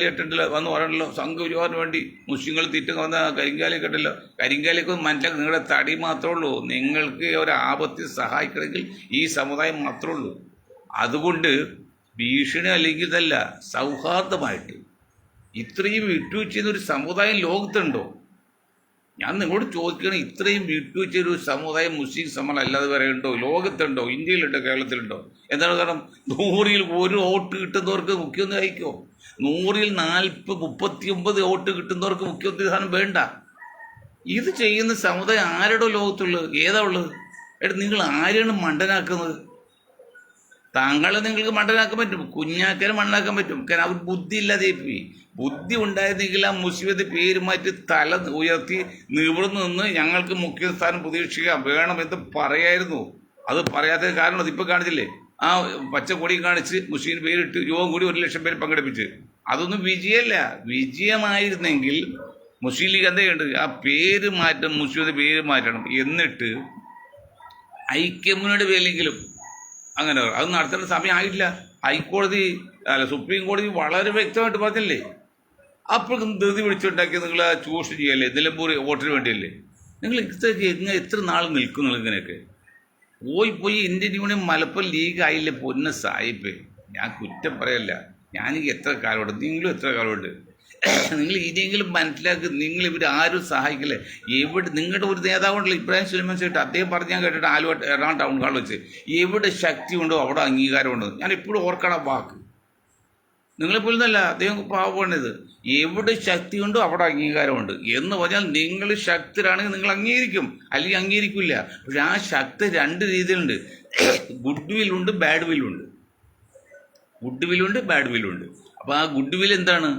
കെട്ടിട്ടില്ല വന്ന് പറയണല്ലോ, സംഘപരിവാറിന് വേണ്ടി മുസ്ലിങ്ങൾ തിറ്റും വന്ന കരിങ്കാലി കെട്ടില്ല. കരിങ്കാലിയൊക്കെ മനസ്സിലാക്കി നിങ്ങളുടെ തടി മാത്രമേ ഉള്ളൂ. നിങ്ങൾക്ക് ഒരു ആപത്തിൽ സഹായിക്കണമെങ്കിൽ ഈ സമുദായം മാത്രമേ ഉള്ളൂ. അതുകൊണ്ട് ഭീഷണി അല്ലെങ്കിൽ ഇതല്ല, സൗഹാർദ്ദമായിട്ട് ഇത്രയും വിട്ടുവീഴ്ച ചെയ്യുന്ന ഒരു സമുദായം ലോകത്തുണ്ടോ? ഞാൻ നിങ്ങളോട് ചോദിക്കുകയാണ്, ഇത്രയും വിട്ടുവീഴ്ച ഒരു സമുദായം മുസ്ലിം സമുദായം അല്ലാതെ വേറെ ഉണ്ടോ? ലോകത്തുണ്ടോ? ഇന്ത്യയിലുണ്ടോ? കേരളത്തിലുണ്ടോ? എന്താണ് കാരണം? 100ൽ 1 വോട്ട് കിട്ടുന്നവർക്ക് മുഖ്യമന്ത്രി അയക്കുമോ? 100ൽ 39 വോട്ട് കിട്ടുന്നവർക്ക് മുഖ്യമന്ത്രി സ്ഥാനം വേണ്ട. ഇത് ചെയ്യുന്ന സമുദായം ആരുടെ ലോകത്തുള്ളത്? ഏതാ ഉള്ളത്? നിങ്ങൾ ആരെയാണ് മണ്ടനാക്കുന്നത്? താങ്കളെ നിങ്ങൾക്ക് മണ്ടനാക്കാൻ പറ്റും, കുഞ്ഞാക്കനെ മണ്ടനാക്കാൻ പറ്റും. കാരണം അവർ ബുദ്ധി ഇല്ലാതെ പോയി. ബുദ്ധി ഉണ്ടായിരുന്നെങ്കിൽ ആ മുസ്ലിമത്തെ പേര് മാറ്റി തല ഉയർത്തി നിവർന്നു നിന്ന് ഞങ്ങൾക്ക് മുഖ്യ സ്ഥാനം പ്രതീക്ഷിക്കാം വേണമെന്ന് പറയായിരുന്നു. അത് പറയാത്ത കാരണം അതിപ്പോൾ കാണിച്ചില്ലേ? ആ പച്ചക്കൊടി കാണിച്ച് മുസ്ലിം പേരിട്ട് യോഗം കൂടി 1 ലക്ഷം പേര് പങ്കെടുപ്പിച്ച്. അതൊന്നും വിജയമല്ല. വിജയമായിരുന്നെങ്കിൽ മുസ്ലിം ലീഗ് എന്താ ചെയ്യേണ്ടത്? ആ പേര് മാറ്റം, മുസ്ലിമത്തെ പേര് മാറ്റണം. എന്നിട്ട് ഐക്യമുന്നണിയുടെ പേരിലെങ്കിലും അങ്ങനെ അത് നടത്തേണ്ട സമയം ആയിട്ടില്ല. സുപ്രീം കോടതി വളരെ വ്യക്തമായിട്ട് പറഞ്ഞില്ലേ? അപ്പോഴേക്കും ധൃതി പിടിച്ചുണ്ടാക്കി നിങ്ങൾ ചൂഷണം ചെയ്യല്ലേ? നിലമ്പൂർ വോട്ടിന് വേണ്ടിയല്ലേ? നിങ്ങൾ എത്ര നാൾ നിൽക്കും? നിങ്ങൾ ഇങ്ങനെയൊക്കെ പോയി ഇന്ത്യൻ യൂണിയൻ മലപ്പുറം ലീഗ് ആയില്ലേ? പൊന്ന സായിപ്പ്, ഞാൻ കുറ്റം പറയല്ല. ഞാനെനിക്ക് എത്ര കാലമുണ്ട്, നിങ്ങളും എത്ര കാലമുണ്ട്. നിങ്ങൾ ഇനിയെങ്കിലും മനസ്സിലാക്കി. നിങ്ങൾ ഇവരാരും സഹായിക്കില്ലേ? നിങ്ങളുടെ ഒരു നേതാവുണ്ടല്ലോ, ഇബ്രാഹിം സുലൈമാൻ സേട്ട്, അദ്ദേഹം പറഞ്ഞ് ഞാൻ കേട്ടിട്ട് എറണാകുളം ടൗൺ ഹാളിൽ വെച്ച്, എവിടെ ശക്തി ഉണ്ടോ അവിടെ അംഗീകാരമുണ്ട്. ഞാൻ എപ്പോഴും ഓർക്കണം വാക്ക്. നിങ്ങളെപ്പോലൊന്നല്ല, അദ്ദേഹം പാവമാണിത്. എവിടെ ശക്തി ഉണ്ടോ അവിടെ അംഗീകാരമുണ്ട് എന്ന് പറഞ്ഞാൽ നിങ്ങൾ ശക്തരാണെങ്കിൽ നിങ്ങൾ അംഗീകരിക്കും, അല്ലെങ്കിൽ അംഗീകരിക്കില്ല. പക്ഷെ ആ ശക്തി 2 രീതിയിലുണ്ട്. ഗുഡ് വില്ലുണ്ട്, ബാഡ് വില്ലുണ്ട്. ഗുഡ് വില്ലുണ്ട്, ബാഡ് വില്ലുണ്ട്. അപ്പോൾ ആ ഗുഡ് വിൽ എന്താണ്?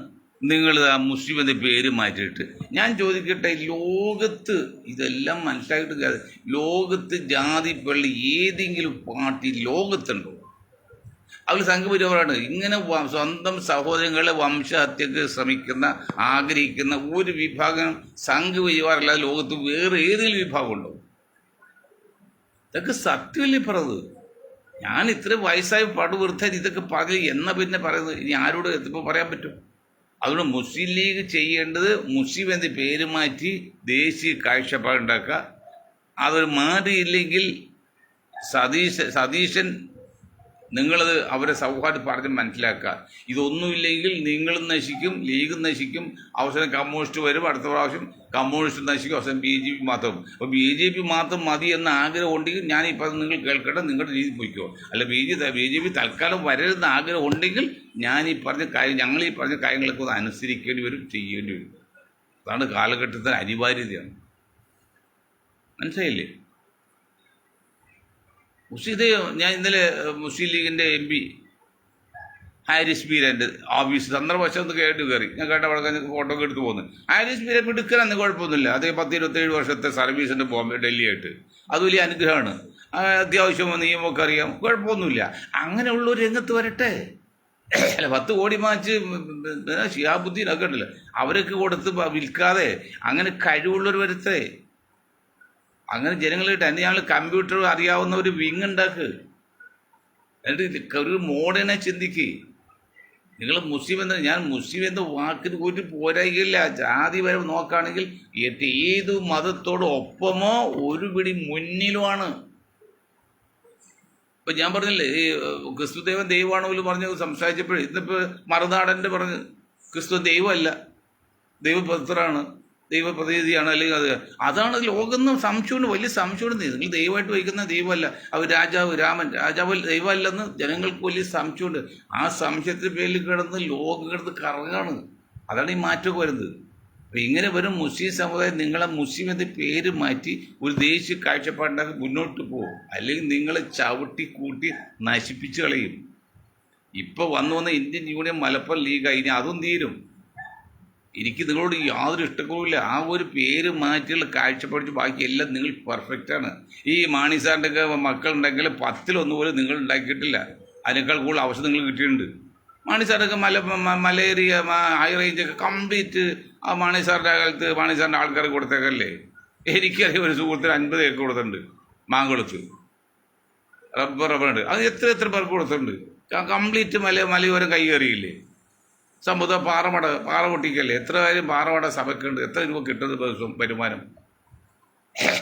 നിങ്ങൾ ആ മുസ്ലിം എന്ന പേര് മാറ്റിയിട്ട്, ഞാൻ ചോദിക്കട്ടെ, ലോകത്ത് ഇതെല്ലാം മനസ്സിലാക്കിയിട്ട് ലോകത്ത് ജാതി പള്ളി ഏതെങ്കിലും പാർട്ടി ലോകത്തുണ്ടോ? അവർ സംഘപരിവാറാണ്. ഇങ്ങനെ സ്വന്തം സഹോദരങ്ങളെ വംശഹത്യക്ക് ശ്രമിക്കുന്ന ആഗ്രഹിക്കുന്ന ഒരു വിഭാഗം സംഘപരിവാറല്ലാതെ ലോകത്ത് വേറെ ഏതെങ്കിലും വിഭാഗം ഉണ്ടോ? ഇതൊക്കെ സത്യമല്ലേ പറഞ്ഞത്? ഞാൻ ഇത്ര വയസ്സായി പടുവൃദ്ധൻ ഇതൊക്കെ പറഞ്ഞ് എന്നാ പിന്നെ പറയുന്നത്? ഇനി ആരോട് എത്തിപ്പോൾ പറയാൻ പറ്റും? അതുകൊണ്ട് മുസ്ലിം ലീഗ് ചെയ്യേണ്ടത് മുസ്ലിം എന്ന പേര് മാറ്റി ദേശീയ കാഴ്ചപ്പാടുണ്ടാക്കുക. അതൊരു മാറിയില്ലെങ്കിൽ സതീശൻ നിങ്ങളത് അവരെ സൗഹാർദ്ദം പറഞ്ഞ് മനസ്സിലാക്കുക. ഇതൊന്നുമില്ലെങ്കിൽ നിങ്ങളും നശിക്കും, ലീഗും നശിക്കും, അവസാനം കമ്മ്യൂണിസ്റ്റ് വരും, അടുത്ത പ്രാവശ്യം കമ്മ്യൂണിസ്റ്റ് നശിക്കും, അവസാനം BJP മാത്രം. അപ്പോൾ BJP മാത്രം മതി എന്ന ആഗ്രഹം ഉണ്ടെങ്കിൽ ഞാൻ ഈ പറഞ്ഞ് നിങ്ങൾ കേൾക്കട്ടെ, നിങ്ങളുടെ രീതി പോയിക്കോ. അല്ല BJP തൽക്കാലം വരരുന്ന ആഗ്രഹം ഉണ്ടെങ്കിൽ ഞാൻ ഈ പറഞ്ഞ കാര്യം, ഞങ്ങൾ ഈ പറഞ്ഞ കാര്യങ്ങളൊക്കെ ഒന്ന് അനുസരിക്കേണ്ടി വരും, ചെയ്യേണ്ടി വരും. അതാണ് കാലഘട്ടത്തിന് അനിവാര്യതയാണ്. മനസ്സിലായില്ലേ? ഞാൻ ഇന്നലെ മുസ്ലിം ലീഗിൻ്റെ MP ഹാരിസ് ബീരൻ്റെ ഓഫീസ് സന്ദർഭവശം ഒന്ന് കയറി. ഞാൻ കേട്ട അവിടെ ഫോട്ടോ ഒക്കെ എടുത്ത് പോകുന്നു. ഹാരിസ് ബീരെ എടുക്കാനൊന്നും കുഴപ്പമൊന്നുമില്ല. അദ്ദേഹം 10-27 വർഷത്തെ സർവീസുണ്ട് ഡൽഹിയായിട്ട്. അത് വലിയ അനുഗ്രഹമാണ്. അത്യാവശ്യം നിയമമൊക്കെ അറിയാം, കുഴപ്പമൊന്നുമില്ല. അങ്ങനെയുള്ളൊരു രംഗത്ത് വരട്ടെ. അല്ല 10 കോടി വാങ്ങിച്ച് ഷിഹാബുദ്ദീൻ ഒക്കെ ഉണ്ടല്ലോ, അവരൊക്കെ കൊടുത്ത് വിൽക്കാതെ അങ്ങനെ കഴിവുള്ളവർ വരട്ടെ. അങ്ങനെ ജനങ്ങളായിട്ട് എൻ്റെ ഞങ്ങൾ കമ്പ്യൂട്ടർ അറിയാവുന്ന ഒരു വിങ് ഉണ്ടാക്ക്. എന്നിട്ട് ഒരു മോഡേണെ ചിന്തിക്ക്. നിങ്ങൾ മുസ്ലിം എന്ന, ഞാൻ മുസ്ലിം എന്ന വാക്കിന് ഒരു പോരായില്ല. ജാതി വരെ നോക്കുകയാണെങ്കിൽ ഏത് മതത്തോട് ഒപ്പമോ ഒരു പിടി മുന്നിലുമാണ്. ഇപ്പം ഞാൻ പറഞ്ഞില്ലേ, ഈ ക്രിസ്തുദേവൻ ദൈവമാണോ എന്ന് പറഞ്ഞ് സംസാരിച്ചപ്പോഴേ, ഇന്നിപ്പോൾ മറുനാടൻ്റെ പറഞ്ഞ് ക്രിസ്തു ദൈവമല്ല, ദൈവപുത്രനാണ്, ദൈവപ്രതിനിധിയാണ്, അല്ലെങ്കിൽ അതാണ് ലോകമെന്ന് സംശയമുണ്ട്, വലിയ സംശയമുണ്ട്. നിങ്ങൾ ദൈവമായിട്ട് വയ്ക്കുന്ന ദൈവമല്ല, അവർ രാമൻ രാജാവ് ദൈവമല്ലെന്ന് ജനങ്ങൾക്ക് വലിയ സംശയമുണ്ട്. ആ സംശയത്തിൻ്റെ പേരിൽ ലോകം കറങ്ങാണ്. അതാണ് ഈ മാറ്റമൊക്കെ വരുന്നത്. അപ്പം ഇങ്ങനെ വരും മുസ്ലിം സമുദായം നിങ്ങളെ മുസ്ലിം എന്ന പേര് മാറ്റി ഒരു ദേശീയ കാഴ്ചപ്പാടുണ്ടാക്കി മുന്നോട്ട് പോകും, അല്ലെങ്കിൽ നിങ്ങളെ ചവിട്ടി കൂട്ടി നശിപ്പിച്ച് കളയും. ഇപ്പോൾ വന്ന ഇന്ത്യൻ യൂണിയൻ മലപ്പുറം ലീഗായി, ഇനി അതും തീരും. എനിക്ക് നിങ്ങളോട് യാതൊരു ഇഷ്ടക്കുറവില്ല. ആ ഒരു പേര് മാറ്റിയുള്ള കാഴ്ചപ്പാടിച്ച് ബാക്കി എല്ലാം നിങ്ങൾ പെർഫെക്റ്റാണ്. ഈ മാണി സാറിൻ്റെ ഒക്കെ മക്കളുണ്ടെങ്കിൽ 10-1 പോലും നിങ്ങൾ ഉണ്ടാക്കിയിട്ടില്ല. അതിനേക്കാൾ കൂടുതൽ അവസരം നിങ്ങൾ കിട്ടിയിട്ടുണ്ട്. മാണി സാറൊക്കെ മലേറിയ ഹൈ റേഞ്ചൊക്കെ കംപ്ലീറ്റ് ആ മാണി സാറിൻ്റെ കാലത്ത് മാണി സാറിൻ്റെ ആൾക്കാർ കൊടുത്തേക്കല്ലേ. എനിക്കറിയാം, ഒരു സുഹൃത്തിന് 50 ഏക്കർ കൊടുത്തിട്ടുണ്ട് മാങ്കുളത്ത്, റബ്ബറുണ്ട്. അത് എത്ര പേർക്ക് കൊടുത്തിട്ടുണ്ട്. കംപ്ലീറ്റ് മലയോരം കൈകയറിയില്ലേ. സമുദ്ര പാറ പൊട്ടിക്കല്ലേ. എത്ര കാര്യം പാറമട സഭയ്ക്കുണ്ട്. എത്ര രൂപ കിട്ടുന്നത് ദിവസം വരുമാനം.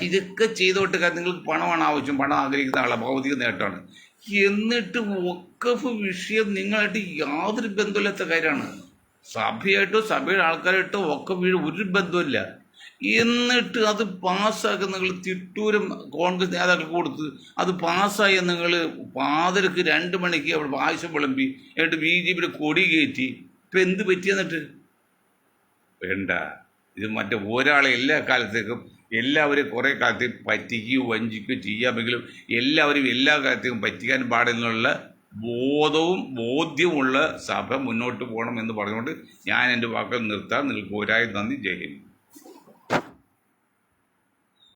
ഇതൊക്കെ ചെയ്തോട്ട് നിങ്ങൾക്ക് പണമാണ് ആവശ്യം, പണം ആഗ്രഹിക്കുന്ന ആളാണ്, ഭൗതിക നേട്ടമാണ്. എന്നിട്ട് വഖഫ് വിഷയം നിങ്ങളായിട്ട് യാതൊരു ബന്ധമില്ലാത്ത കാര്യമാണ്. സഭയായിട്ടോ സഭയുടെ ആൾക്കാരായിട്ടോ വഖഫ് ഒരു ബന്ധമില്ല. എന്നിട്ട് അത് പാസ്സാക്കി നിങ്ങൾ തിട്ടൂരം കോൺഗ്രസ് നേതാക്കൾക്ക് കൊടുത്ത് അത് പാസ്സായി നിങ്ങൾ പാതിരക്ക് 2 മണിക്ക് അവിടെ പായസം വിളമ്പി എന്നിട്ട് BJPയുടെ കൊടി കയറ്റി. ഇപ്പം എന്ത് പറ്റിയെന്നിട്ട് വേണ്ട. ഇത് മറ്റേ ഒരാളെ എല്ലാ കാലത്തേക്കും എല്ലാവരും കുറേ കാലത്തേക്ക് പറ്റിക്കുകയോ വഞ്ചിക്കുകയോ ചെയ്യാമെങ്കിലും എല്ലാവരും എല്ലാ കാലത്തേക്കും പറ്റിക്കാൻ പാടില്ല ബോധ്യവുമുള്ള സഭ മുന്നോട്ട് പോകണം എന്ന് പറഞ്ഞുകൊണ്ട് ഞാൻ എൻ്റെ വാക്കുകൾ നിർത്താൻ. നിങ്ങൾക്ക് ഒരായിരം നന്ദി. ജയ് ഹിന്ദ്.